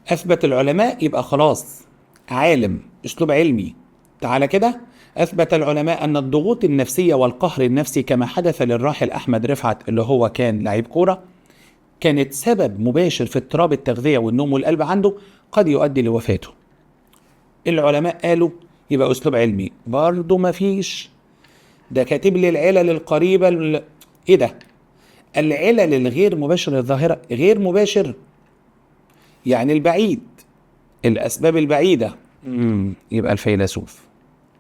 أثبت العلماء يبقى خلاص عالم، أسلوب علمي. تعالى كده. أثبت العلماء أن الضغوط النفسية والقهر النفسي كما حدث للراحل أحمد رفعت اللي هو كان لعيب كورة، كانت سبب مباشر في اضطراب التغذية والنوم والقلب عنده، قد يؤدي لوفاته. العلماء قالوا، يبقى أسلوب علمي. برضو مفيش، ده كاتب لي العلل القريبة إيه ده؟ العلل الغير مباشر للظاهرة. غير مباشر يعني البعيد، الأسباب البعيدة. يبقى الفيلسوف،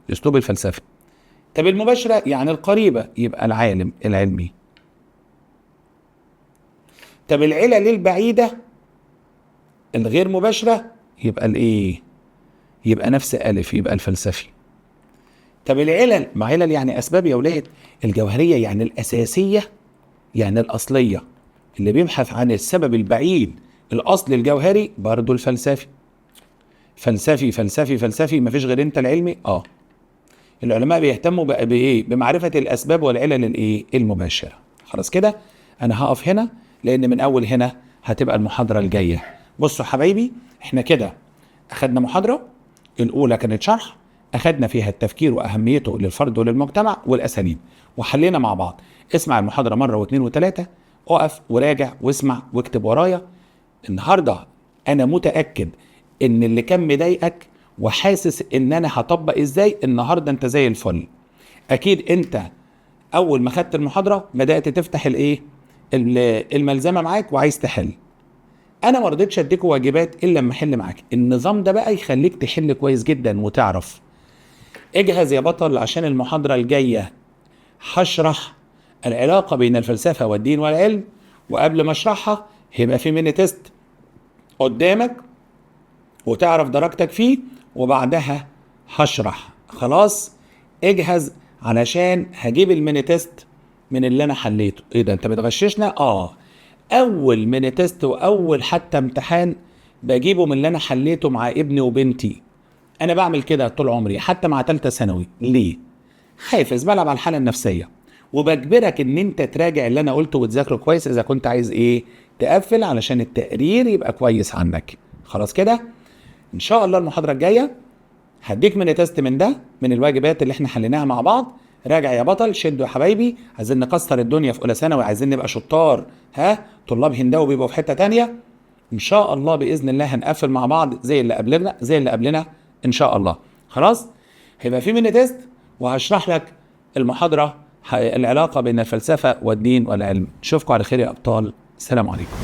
الأسلوب الفلسفي. طب المباشرة يعني القريبة، يبقى العالم العلمي. طب العلل البعيدة الغير مباشرة، يبقى الايه؟ يبقى نفس ألف، يبقى الفلسفي. طب العلل، ما علل يعني أسباب يا ولاد. الجوهرية يعني الأساسية، يعني الأصلية، اللي بيبحث عن السبب البعيد، الأصل الجوهري، برضو الفلسفي. فلسفي فلسفي فلسفي، مفيش غير انت العلمي. العلماء بيهتموا بقى بايه؟ بمعرفة الأسباب والعلل الايه؟ المباشرة. خلاص كده أنا هقف هنا، لأن من أول هنا هتبقى المحاضرة الجاية. بصوا حبايبي، احنا كده أخدنا محاضرة الأولى كانت شرح، أخدنا فيها التفكير وأهميته للفرد وللمجتمع والأساليب، وحلينا مع بعض. اسمع المحاضرة مرة واثنين وثلاثة، اقف وراجع واسمع واكتب ورايا. النهاردة أنا متأكد إن اللي كان مضايقك وحاسس إن أنا هطبق إزاي، النهاردة أنت زي الفل. أكيد أنت أول ما خدت المحاضرة بدأت تفتح الإيه؟ الملزمة معاك وعايز تحل. انا ما رضيتش اديك واجبات الا لما احل معاك. النظام ده بقى يخليك تحل كويس جدا وتعرف. اجهز يا بطل عشان المحاضرة الجاية هشرح العلاقة بين الفلسفة والدين والعلم، وقبل ما اشرحها هيبقى في ميني تيست قدامك وتعرف درجتك فيه، وبعدها هشرح. خلاص اجهز علشان هجيب الميني تيست من اللي انا حليته. ايه ده انت بتغششنا؟ اول ميني تيست واول حتى امتحان بجيبه من اللي انا حليته مع ابني وبنتي. انا بعمل كده طول عمري حتى مع ثالثه ثانوي. ليه؟ حافظ، بلعب على الحاله النفسيه، وبجبرك ان انت تراجع اللي انا قلته وتذاكره كويس اذا كنت عايز ايه؟ تقفل علشان التقرير يبقى كويس عنك. خلاص كده ان شاء الله المحاضره الجايه هديك ميني تيست من ده، من الواجبات اللي احنا حليناها مع بعض. راجع يا بطل، شدوا يا حبايبي، عايزين نكسر الدنيا في اولى ثانوي، عايزين نبقى شطار. طلاب هنداوي بيبقوا في حته تانية. ان شاء الله باذن الله هنقفل مع بعض زي اللي قبلنا ان شاء الله. خلاص هيبقى في ميني تيست وهشرح لك المحاضره العلاقه بين الفلسفه والدين والعلم. نشوفكم على خير يا ابطال. السلام عليكم.